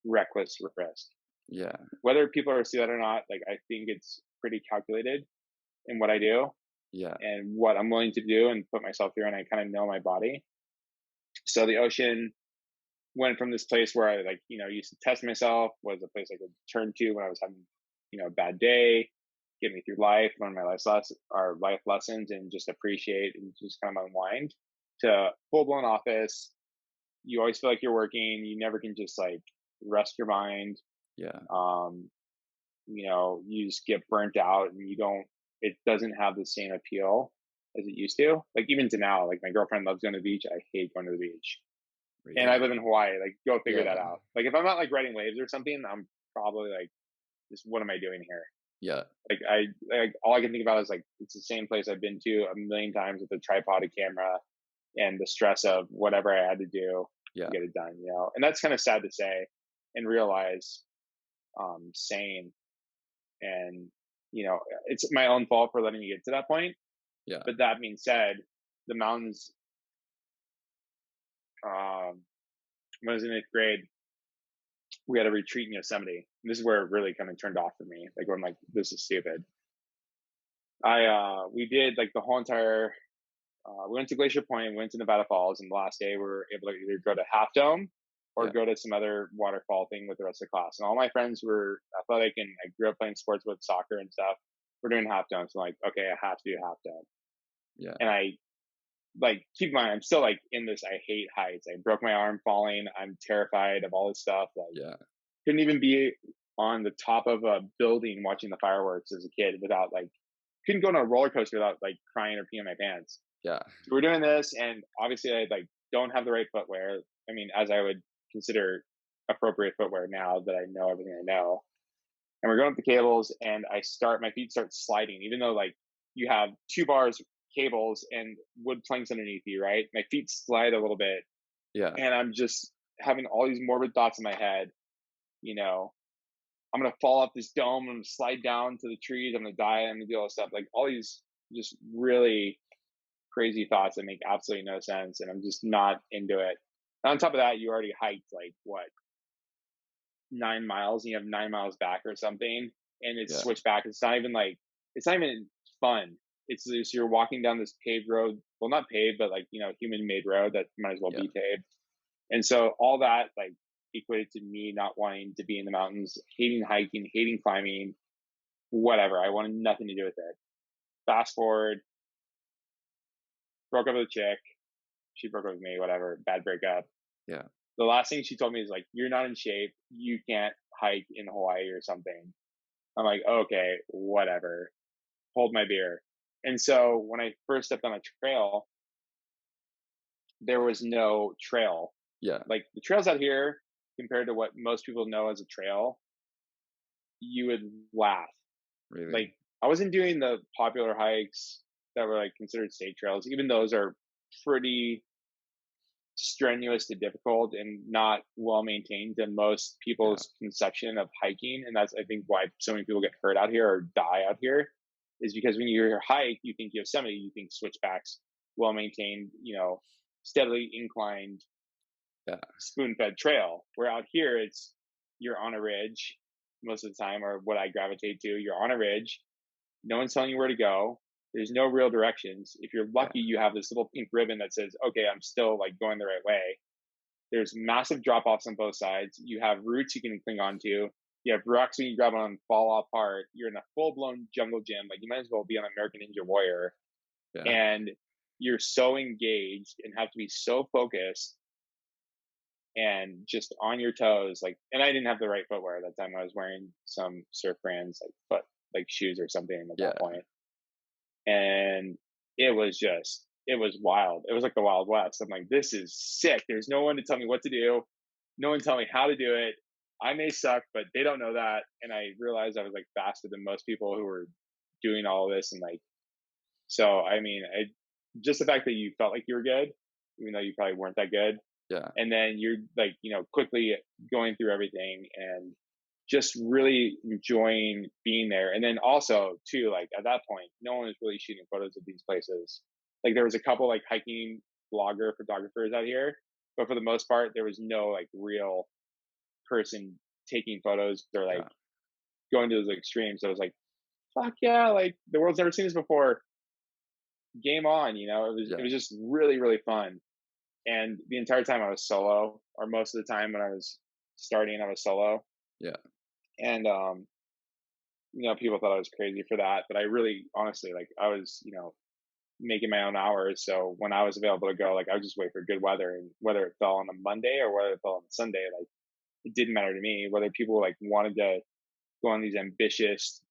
reckless risk. yeah, Whether people are see that or not, like I think it's pretty calculated in what I do yeah, and what I'm willing to do and put myself through, and I kind of know my body. So the ocean went from this place where I like, used to test myself, was a place I could turn to when I was having, a bad day, get me through life, learn my life lessons and just appreciate and just kind of unwind, to full blown office. You always feel like you're working. You never can just like rest your mind. yeah, Um, you just get burnt out and it doesn't have the same appeal as it used to. Like even to now, like my girlfriend loves going to the beach. I hate going to the beach. And I really? live in Hawaii. Like go figure that Yeah, out. Like if I'm not like riding waves or something, I'm probably like, just what am I doing here? yeah, Like like all I can think about is like, it's the same place I've been to a million times with a tripod, a camera, and the stress of whatever I had to do to yeah, get it done, And that's kind of sad to say and realize, saying, and, it's my own fault for letting me get to that point. yeah, But that being said, the mountains, when I was in 8th grade, we had a retreat in Yosemite. And this is where it really kind of turned off for me. Like, where I'm like, this is stupid. We did like the whole entire, we went to Glacier Point, went to Nevada Falls, and the last day we were able to either go to Half Dome or yeah, go to some other waterfall thing with the rest of the class. And all my friends were athletic and I grew up playing sports with soccer and stuff. We're doing Half Dome. So I'm like, okay, I have to do Half Dome. yeah, And I like, keep in mind, I'm still like in this, I hate heights. I broke my arm falling. I'm terrified of all this stuff. Like yeah, couldn't even be on the top of a building watching the fireworks as a kid without like, couldn't go on a roller coaster without like crying or peeing my pants. yeah, So we're doing this, and obviously I like don't have the right footwear. I mean, as I would consider appropriate footwear now that I know everything I know. And we're going up the cables, and my feet start sliding, even though like you have 2 bars, cables, and wood planks underneath you, right? My feet slide a little bit, yeah, and I'm just having all these morbid thoughts in my head. You know, I'm gonna fall off this dome. I'm gonna slide down to the trees. I'm gonna die. I'm gonna do all this stuff. Like all these just really crazy thoughts that make absolutely no sense, and I'm just not into it. And on top of that, you already hiked like what, 9 miles, and you have 9 miles back or something, and it's yeah, switched back. It's not even fun. It's you're walking down this paved road. Well, not paved, but like human made road that might as well yeah, be paved. And so all that like equated to me not wanting to be in the mountains, hating hiking, hating climbing, whatever. I wanted nothing to do with it. Fast forward, broke up with a chick. She broke up with me, whatever, bad breakup. yeah, The last thing she told me is like, you're not in shape. You can't hike in Hawaii or something. I'm like, okay, whatever. Hold my beer. And so when I first stepped on a trail, there was no trail. yeah, Like the trails out here, compared to what most people know as a trail, you would laugh. really? Like I wasn't doing the popular hikes that were like considered state trails. Even those are pretty strenuous to difficult and not well maintained than most Yeah, people's conception of hiking. And that's, I think, why so many people get hurt out here or die out here, is because when you hear hike, you think Yosemite, you think switchbacks, well maintained, steadily inclined, yeah, spoon fed trail. Where out here, you're on a ridge, most of the time are what I gravitate to. You're on a ridge. No one's telling you where to go. There's no real directions. If you're Yeah. lucky, you have this little pink ribbon that says, okay, I'm still like going the right way. There's massive drop offs on both sides. You have roots you can cling onto. You have rocks you can grab on and fall apart. You're in a full blown jungle gym. Like you might as well be on American Ninja Warrior. Yeah. And you're so engaged and have to be so focused and just on your toes. Like, and I didn't have the right footwear at that time. I was wearing some surf brands like shoes or something at that point. And it was wild. It was like the Wild West. I'm like, this is sick. There's no one to tell me what to do. No one tell me how to do it. I may suck, but they don't know that. And I realized I was like faster than most people who were doing all of this. And like, so, I mean, just the fact that you felt like you were good, even though you probably weren't that good. Yeah. And then you're like, quickly going through everything and just really enjoying being there. And then also too, like at that point, no one was really shooting photos of these places. Like there was a couple like hiking blogger photographers out here, but for the most part, there was no like real person taking photos or like going to those extremes. So I was like, fuck yeah, like the world's never seen this before. Game on, it was just really, really fun. And the entire time I was solo, or most of the time when I was starting, I was solo. Yeah. And, people thought I was crazy for that, but I really, honestly, like I was, making my own hours. So when I was available to go, like I would just wait for good weather, and whether it fell on a Monday or whether it fell on a Sunday, like it didn't matter to me. Whether people like wanted to go on these ambitious,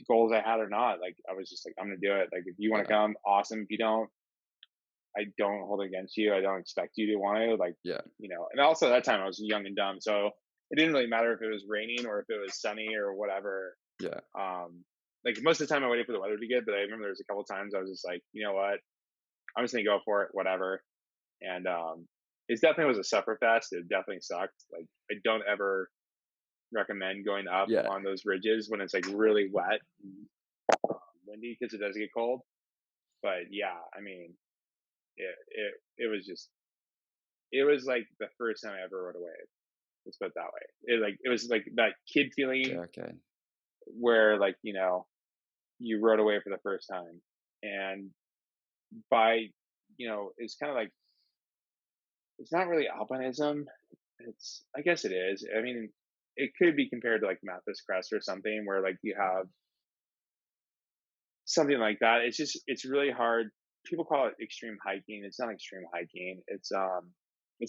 goals I had or not, like I was just like, I'm gonna do it. Like if you want to come, awesome. If you don't, I don't hold it against you. I don't expect you to want to, like, and also at that time I was young and dumb. So it didn't really matter if it was raining or if it was sunny or whatever. Yeah. Like most of the time I waited for the weather to be good, but I remember there was a couple of times I was just like, you know what, I'm just going to go for it, whatever. And, it definitely was a suffer fest. It definitely sucked. Like I don't ever recommend going up on those ridges when it's like really wet and windy, because it does get cold. But yeah, I mean, it was like the first time I ever rode a wave. Let's put it that way. It was like that kid feeling where like, you rode a wave for the first time. And by, it's kind of like, it's not really alpinism. I guess it is. I mean, it could be compared to like Mathis Crest or something where like you have something like that. It's really hard. People call it extreme hiking. It's not extreme hiking. It's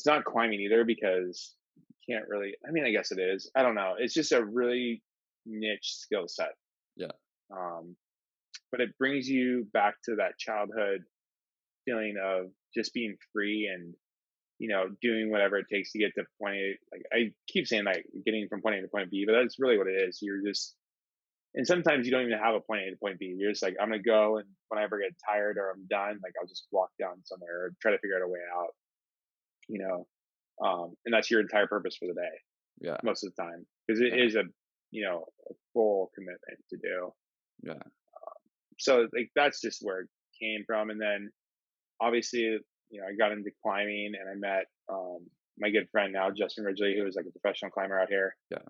not climbing either, because you can't really, I mean, I guess it is. I don't know. It's just a really niche skill set. Yeah. But it brings you back to that childhood feeling of just being free and, doing whatever it takes to get to point A. Like I keep saying like getting from point A to point B, but that's really what it is. You're just, and sometimes you don't even have a point A to point B. You're just like, I'm going to go, and when I ever get tired or I'm done, like I'll just walk down somewhere or try to figure out a way out, and that's your entire purpose for the day. Yeah. Most of the time, because it is a full commitment to do. Yeah. So like, that's just where it came from. And then obviously, I got into climbing, and I met, my good friend now, Justin Ridgely, who was like a professional climber out here. Yeah.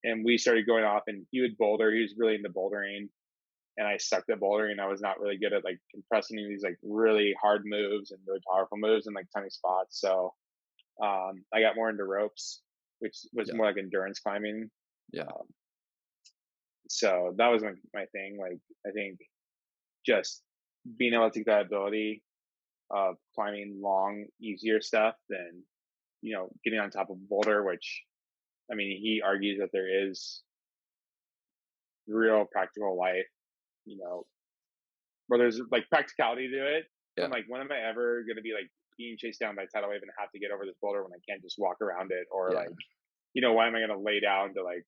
And we started going off, and he would boulder. He was really into bouldering, and I sucked at bouldering. I was not really good at like compressing these like really hard moves and really powerful moves in like tiny spots. So, I got more into ropes, which was more like endurance climbing. Yeah. So that was my thing. Like, I think just being able to take that ability of climbing long, easier stuff than, getting on top of a boulder, which, I mean, he argues that there is real practical life, where there's like practicality to it. Yeah. I'm like, when am I ever going to be like being chased down by a tidal wave and have to get over this boulder when I can't just walk around it? Or like, why am I going to lay down to like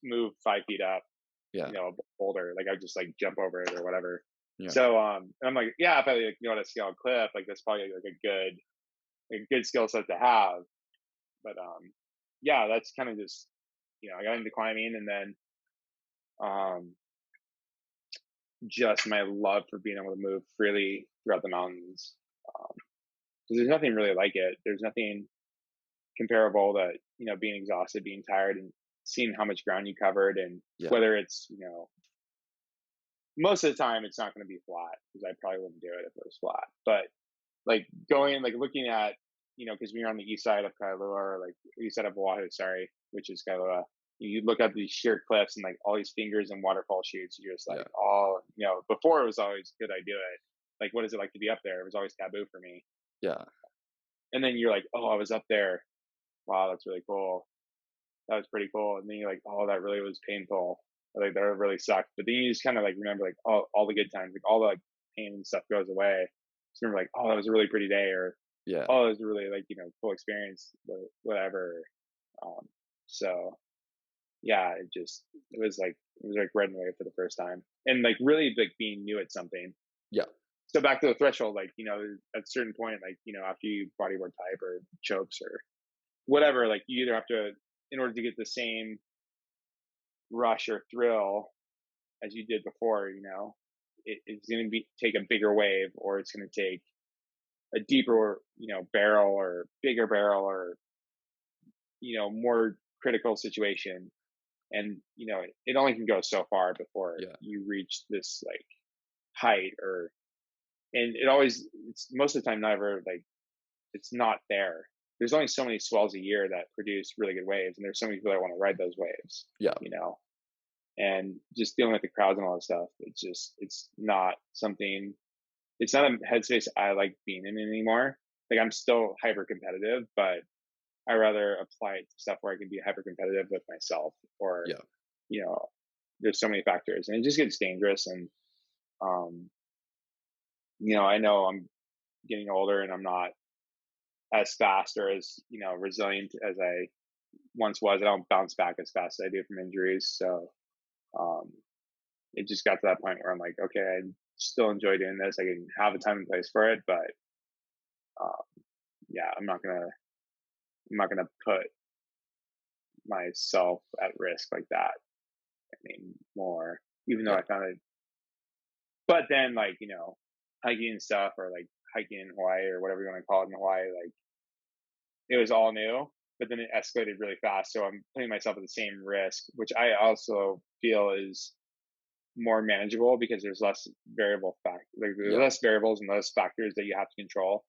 move 5 feet up, a boulder? Like I just like jump over it or whatever. Yeah. So, I'm like, if I like, know how to scale a cliff, like that's probably like a good skill set to have. But, that's kind of just, I got into climbing, and then, just my love for being able to move freely throughout the mountains. Because there's nothing really like it. There's nothing comparable to, being exhausted, being tired, and seeing how much ground you covered, and Yeah. whether it's, most of the time it's not going to be flat, because I probably wouldn't do it if it was flat. But like going, like looking at, because we are on the east side of Kailua, or like east side of Oahu, sorry, which is Kailua. You look at these sheer cliffs and like all these fingers and waterfall shoots. You're just like, oh, before it was always good I do it. Like, what is it like to be up there? It was always taboo for me. Yeah. And then you're like, oh, I was up there. Wow, that's really cool. That was pretty cool. And then you're like, oh, that really was painful. Like, that really sucked. But then you just kind of like remember like all the good times, like all the like pain and stuff goes away. Just remember like, oh, that was a really pretty day, or oh, it was a really like, cool experience, whatever. So yeah, it was like red and wave for the first time, and like really like being new at something. Yeah. So back to the threshold, like, at a certain point, like, after you bodyboard type or chokes or whatever, like you either have to, in order to get the same rush or thrill as you did before, it's going to take a bigger wave, or it's going to take a deeper, barrel, or bigger barrel, or, more critical situation. And, it only can go so far before you reach this like height, and it's most of the time never, like, it's not there. There's only so many swells a year that produce really good waves, and there's so many people that want to ride those waves. Yeah. And just dealing with the crowds and all that stuff, it's not something, it's not a headspace I like being in anymore. Like, I'm still hyper competitive, but I rather apply it to stuff where I can be hyper competitive with myself, or, there's so many factors, and it just gets dangerous. And, I know I'm getting older, and I'm not as fast or as, resilient as I once was. I don't bounce back as fast as I do from injuries. So, it just got to that point where I'm like, okay, I still enjoy doing this. I can have a time and place for it, but, I'm not gonna put myself at risk like that anymore, even though I found it. But then, like, hiking and stuff, or like hiking in Hawaii, or whatever you want to call it in Hawaii, like, it was all new, but then it escalated really fast. So I'm putting myself at the same risk, which I also feel is more manageable, because there's less there's less variables and less factors that you have to control,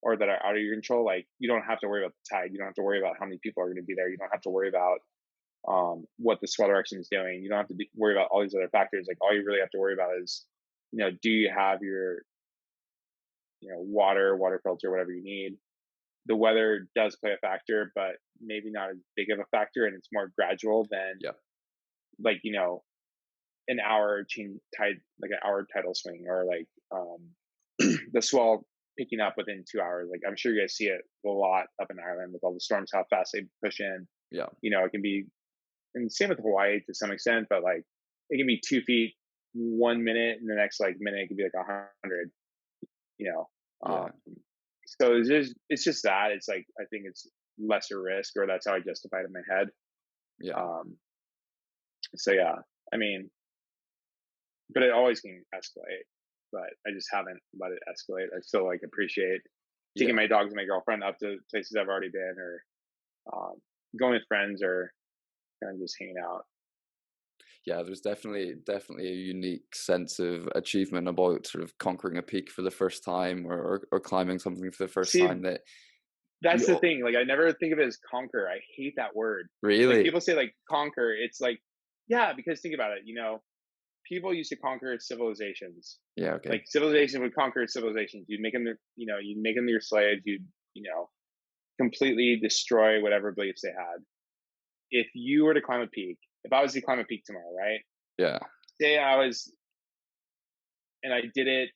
or that are out of your control. Like, you don't have to worry about the tide. You don't have to worry about how many people are going to be there. You don't have to worry about what the swell direction is doing. You don't have to worry about all these other factors. Like, all you really have to worry about is, do you have your, water filter, whatever you need. The weather does play a factor, but maybe not as big of a factor, and it's more gradual than, like, an hour tide, like an hour tidal swing, or like the swell picking up within 2 hours. Like, I'm sure you guys see it a lot up in Ireland with all the storms, how fast they push in. Yeah. It can be, and same with Hawaii to some extent, but like, it can be 2 feet 1 minute, and the next like minute it can be like 100. So it's just that it's like, I think it's lesser risk, or that's how I justify it in my head. So yeah, but it always can escalate, but I just haven't let it escalate. I still like appreciate taking my dogs and my girlfriend up to places I've already been, or going with friends, or kind of just hanging out. Yeah, there's definitely a unique sense of achievement about sort of conquering a peak for the first time, or climbing something for the first time. That's the thing. Like, I never think of it as conquer. I hate that word. Really? Like, people say like conquer. It's like, yeah, because think about it. People used to conquer civilizations. Yeah. Okay. Like, civilization would conquer civilizations. You'd make them, you'd make them your slaves. You'd, completely destroy whatever beliefs they had. If you were to climb a peak, if I was to climb a peak tomorrow, right? Yeah. Say I was, and I did it.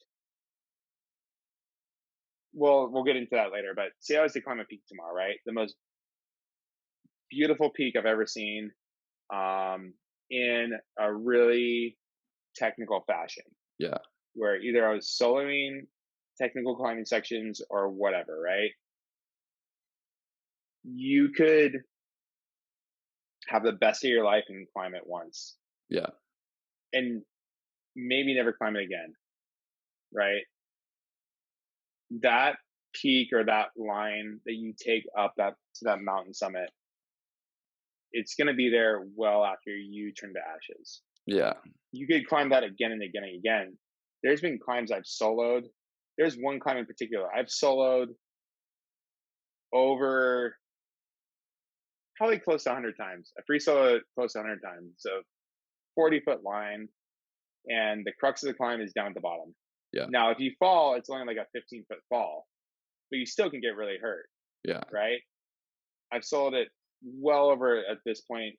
Well, we'll get into that later, but say I was to climb a peak tomorrow, right? The most beautiful peak I've ever seen, in a really technical fashion. Yeah. Where either I was soloing technical climbing sections or whatever, right? You could have the best of your life and climb it once. Yeah. And maybe never climb it again, right? That peak or that line that you take up that to that mountain summit, it's going to be there well after you turn to ashes. Yeah. You could climb that again and again and again. There's been climbs I've soloed. There's one climb in particular I've soloed over probably close to 100 times. I free soloed close to 100 times. So 40-foot line, and the crux of the climb is down at the bottom. Yeah. Now, if you fall, it's only like a 15-foot fall, but you still can get really hurt. Yeah. Right. I've sold it well over at this point,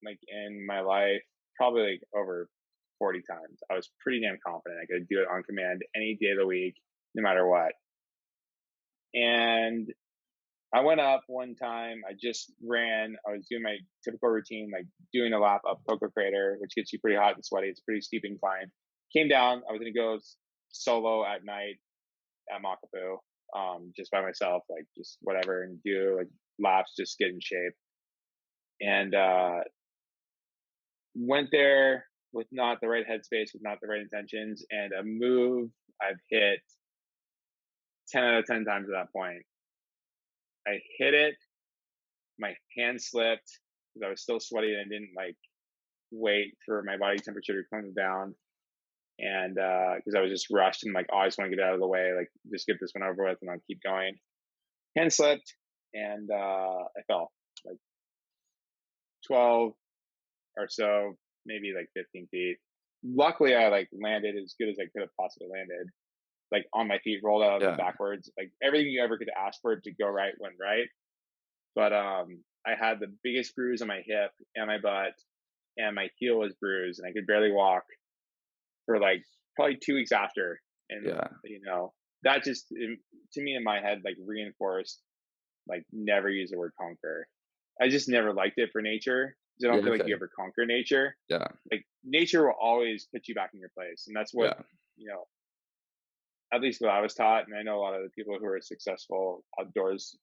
like in my life, probably like over 40 times. I was pretty damn confident I could do it on command any day of the week, no matter what. And I went up one time. I just ran. I was doing my typical routine, like doing a lap up Coco Crater, which gets you pretty hot and sweaty. It's a pretty steep incline. Came down. I was going to go solo at night at Makapu, just by myself, like just whatever, and do like laps, just get in shape. And went there with not the right headspace, with not the right intentions, and a move I've hit 10 out of 10 times at that point. I hit it, my hand slipped because I was still sweaty and I didn't like wait for my body temperature to come down. And because I was just rushed and like, oh, I just want to get out of the way, like just get this one over with and I'll keep going. Hand slipped and I fell like 12 or so, maybe like 15 feet. Luckily, I like landed as good as I could have possibly landed, like on my feet, rolled out backwards, like everything you ever could ask for it to go right went right. But I had the biggest bruise on my hip and my butt, and my heel was bruised, and I could barely walk for like probably 2 weeks after. And you know, that just to me in my head like reinforced like never use the word conquer. I just never liked it for nature. I don't feel like you ever conquer nature. Yeah. Like nature will always put you back in your place. And that's what, you know, at least what I was taught. And I know a lot of the people who are successful outdoors,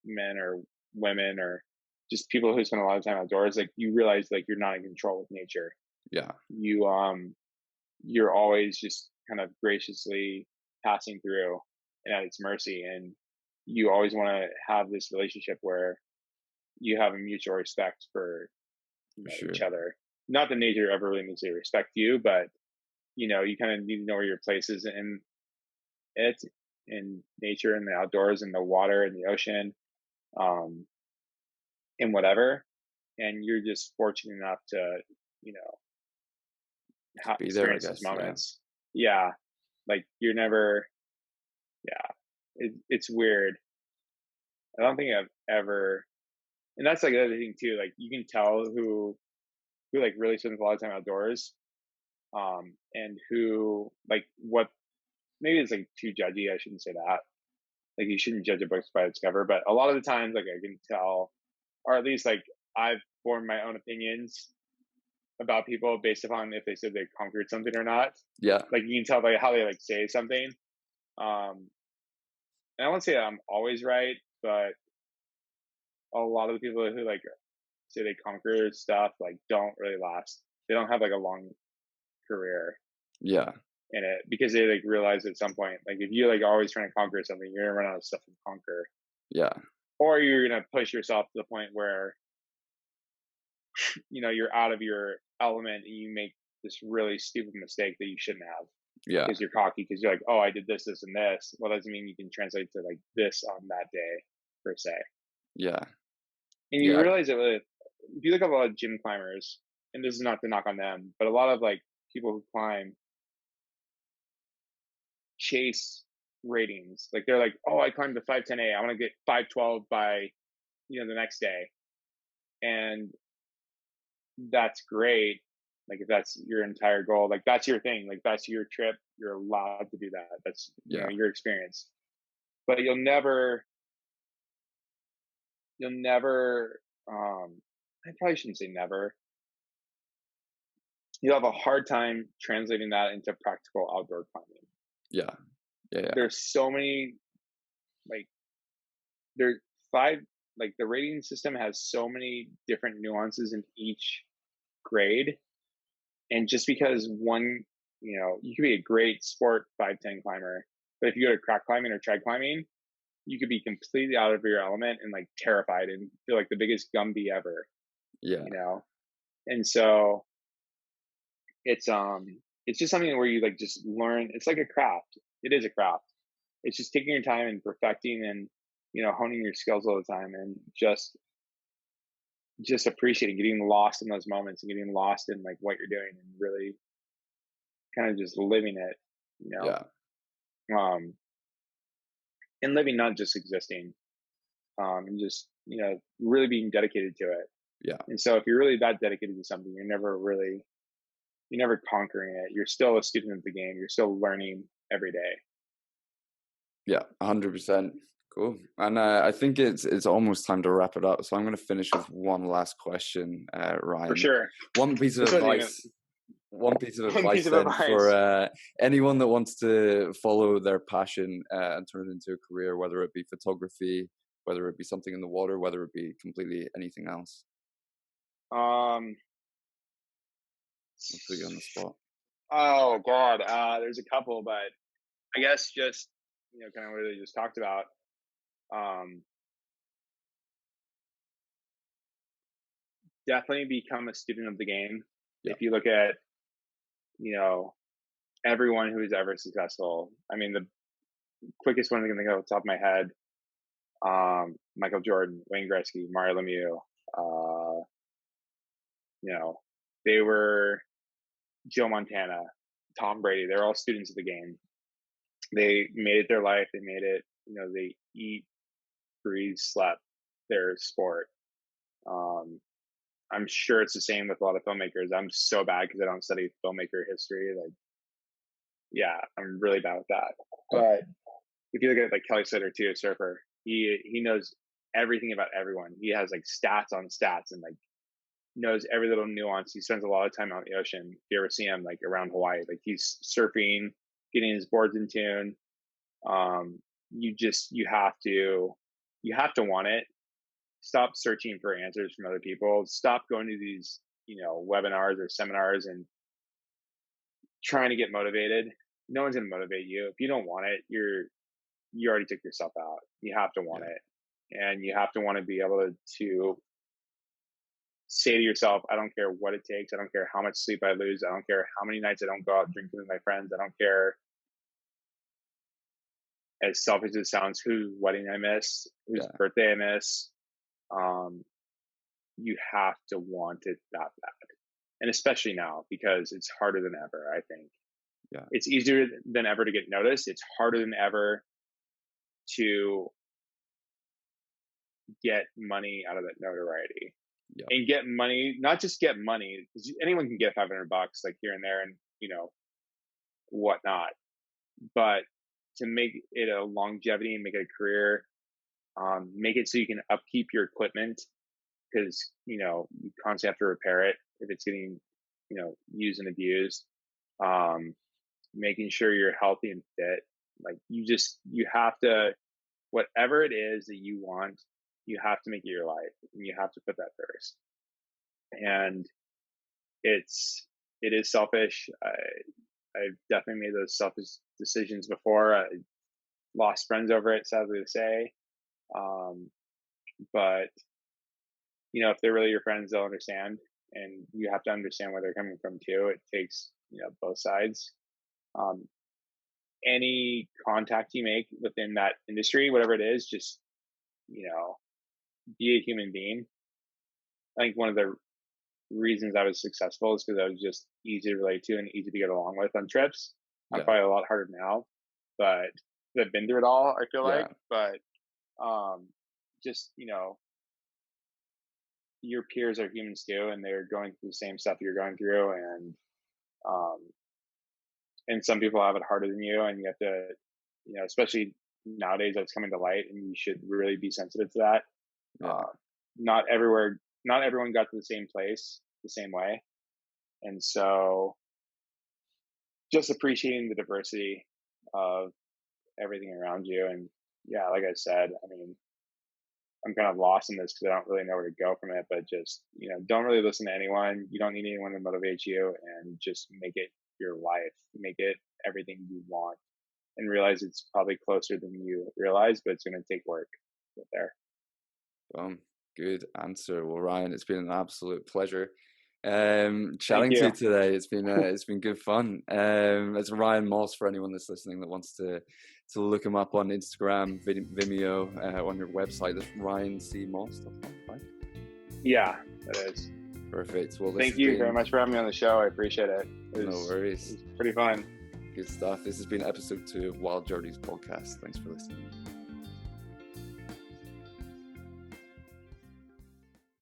men or women, or just people who spend a lot of time outdoors, like you realize like you're not in control with nature. Yeah. You're always just kind of graciously passing through and at its mercy. And you always want to have this relationship where you have a mutual respect for each other. Not that nature ever really needs to respect you, but you know, you kind of need to know where your place is in it, in nature and the outdoors and the water and the ocean, and whatever. And you're just fortunate enough to, you know, experience those moments. Yeah. Like you're never, it's weird. I don't think I've ever, and that's like the other thing too, like you can tell who like really spends a lot of time outdoors, and who like what, maybe it's like too judgy. I shouldn't say that. Like you shouldn't judge a book by its cover, but a lot of the times, like I can tell, or at least like I've formed my own opinions about people based upon if they said they conquered something or not. Yeah. Like you can tell by how they like say something. And I won't say that I'm always right, but a lot of the people who like say they conquer stuff like don't really last. They don't have like a long career. Yeah. In it, because they like realize at some point, like if you're like always trying to conquer something, you're gonna run out of stuff to conquer. Yeah. Or you're gonna push yourself to the point where, you know, you're out of your element and you make this really stupid mistake that you shouldn't have. Yeah. Because you're cocky, because you're like, oh, I did this, this, and this. Well, that doesn't mean you can translate to like this on that day, per se. Yeah. And you realize that if you look at a lot of gym climbers, and this is not to knock on them, but a lot of like people who climb chase ratings. Like they're like, oh, I climbed the 510A. I want to get 512 by, you know, the next day. And that's great. Like if that's your entire goal, like that's your thing, like that's your trip. You're allowed to do that. That's, you know, your experience. But you'll never, I probably shouldn't say never. You'll have a hard time translating that into practical outdoor climbing. Yeah. There's so many, like, there's five, like the rating system has so many different nuances in each grade. And just because one, you know, you could be a great sport 510 climber, but if you go to crack climbing or trad climbing, you could be completely out of your element and like terrified and feel like the biggest Gumby ever, Yeah. you know? And so it's, it's just something where you like just learn. It's like a craft. It is a craft. It's just taking your time and perfecting and, honing your skills all the time and just appreciating getting lost in those moments and getting lost in like what you're doing and really kind of just living it, you Yeah. um, and living, not just existing, and just, really being dedicated to it. Yeah. And so if you're really that dedicated to something, you're never conquering it. You're still a student of the game. You're still learning every day. Yeah, 100%. Cool. And I think it's almost time to wrap it up. So I'm going to finish with one last question, For Ryan. sure. One piece of This wasn't even advice. One piece of one piece advice of then for advice. anyone that wants to follow their passion and turn it into a career, whether it be photography, whether it be something in the water, whether it be completely anything else. Um, I'll put you on the spot. oh God, there's a couple, but I guess just, kind of what they just talked about. Um, Definitely become a student of the game. Yeah. If you look at, you know, everyone who is ever successful, I mean, the quickest one I can think of off the top of my head, Michael Jordan, Wayne Gretzky, Mario Lemieux, uh, you know, they were Joe Montana, Tom Brady. They're all students of the game. They made it their life. They made it, they eat, breathe, slept their sport. Um, I'm sure it's the same with a lot of filmmakers. I'm so bad because I don't study filmmaker history. Like, yeah, I'm really bad with that. Yeah. But if you look at like Kelly Slater too, a surfer, he knows everything about everyone. He has like stats on stats and like knows every little nuance. He spends a lot of time out in the ocean. If you ever see him like around Hawaii, like he's surfing, getting his boards in tune. You have to want it. Stop searching for answers from other people. Stop going to these, webinars or seminars and trying to get motivated. No one's going to motivate you. If you don't want it, you already took yourself out. You have to want Yeah. it. And you have to want to be able to say to yourself, I don't care what it takes. I don't care how much sleep I lose. I don't care how many nights I don't go out drinking with my friends. I don't care, as selfish as it sounds, whose wedding I miss, whose Yeah. birthday I miss. You have to want it that bad. And especially now, because it's harder than ever, I think. Yeah. It's easier than ever to get noticed. It's harder than ever to get money out of that notoriety. Yeah. And get money, not just get money, because anyone can get $500 like here and there and, whatnot. But to make it a longevity and make it a career, make it so you can upkeep your equipment because, you constantly have to repair it if it's getting, used and abused. Making sure you're healthy and fit. Like you have to, whatever it is that you want, you have to make it your life and you have to put that first. And it is selfish. I've definitely made those selfish decisions before. I lost friends over it, sadly to say. But if they're really your friends, they'll understand, and you have to understand where they're coming from too. It takes both sides. Um, any contact you make within that industry, whatever it is, just be a human being. I think one of the reasons I was successful is because I was just easy to relate to and easy to get along with on trips. I'm Yeah. probably a lot harder now, but I've been through it all, I feel like. Yeah. But just your peers are humans too, and they're going through the same stuff you're going through, um, and some people have it harder than you, and you have to, especially nowadays that's coming to light, and you should really be sensitive to that. Yeah. Not everyone got to the same place the same way, and so just appreciating the diversity of everything around you. And yeah, like I said, I mean, I'm kind of lost in this because I don't really know where to go from it, but just, don't really listen to anyone. You don't need anyone to motivate you, and just make it your life, make it everything you want. and realize it's probably closer than you realize, but it's going to take work to get there. Good answer. Well, Ryan, it's been an absolute pleasure chatting to you. you today. It's been good fun. It's Ryan Moss for anyone that's listening that wants to look him up on Instagram, Vimeo, on your website. That's ryancmoss.com, right? Yeah, that is. Perfect. Well, thank you very much for having me on the show. I appreciate it. No worries. It was pretty fun. Good stuff. This has been episode 2 of Wild Journeys podcast. Thanks for listening.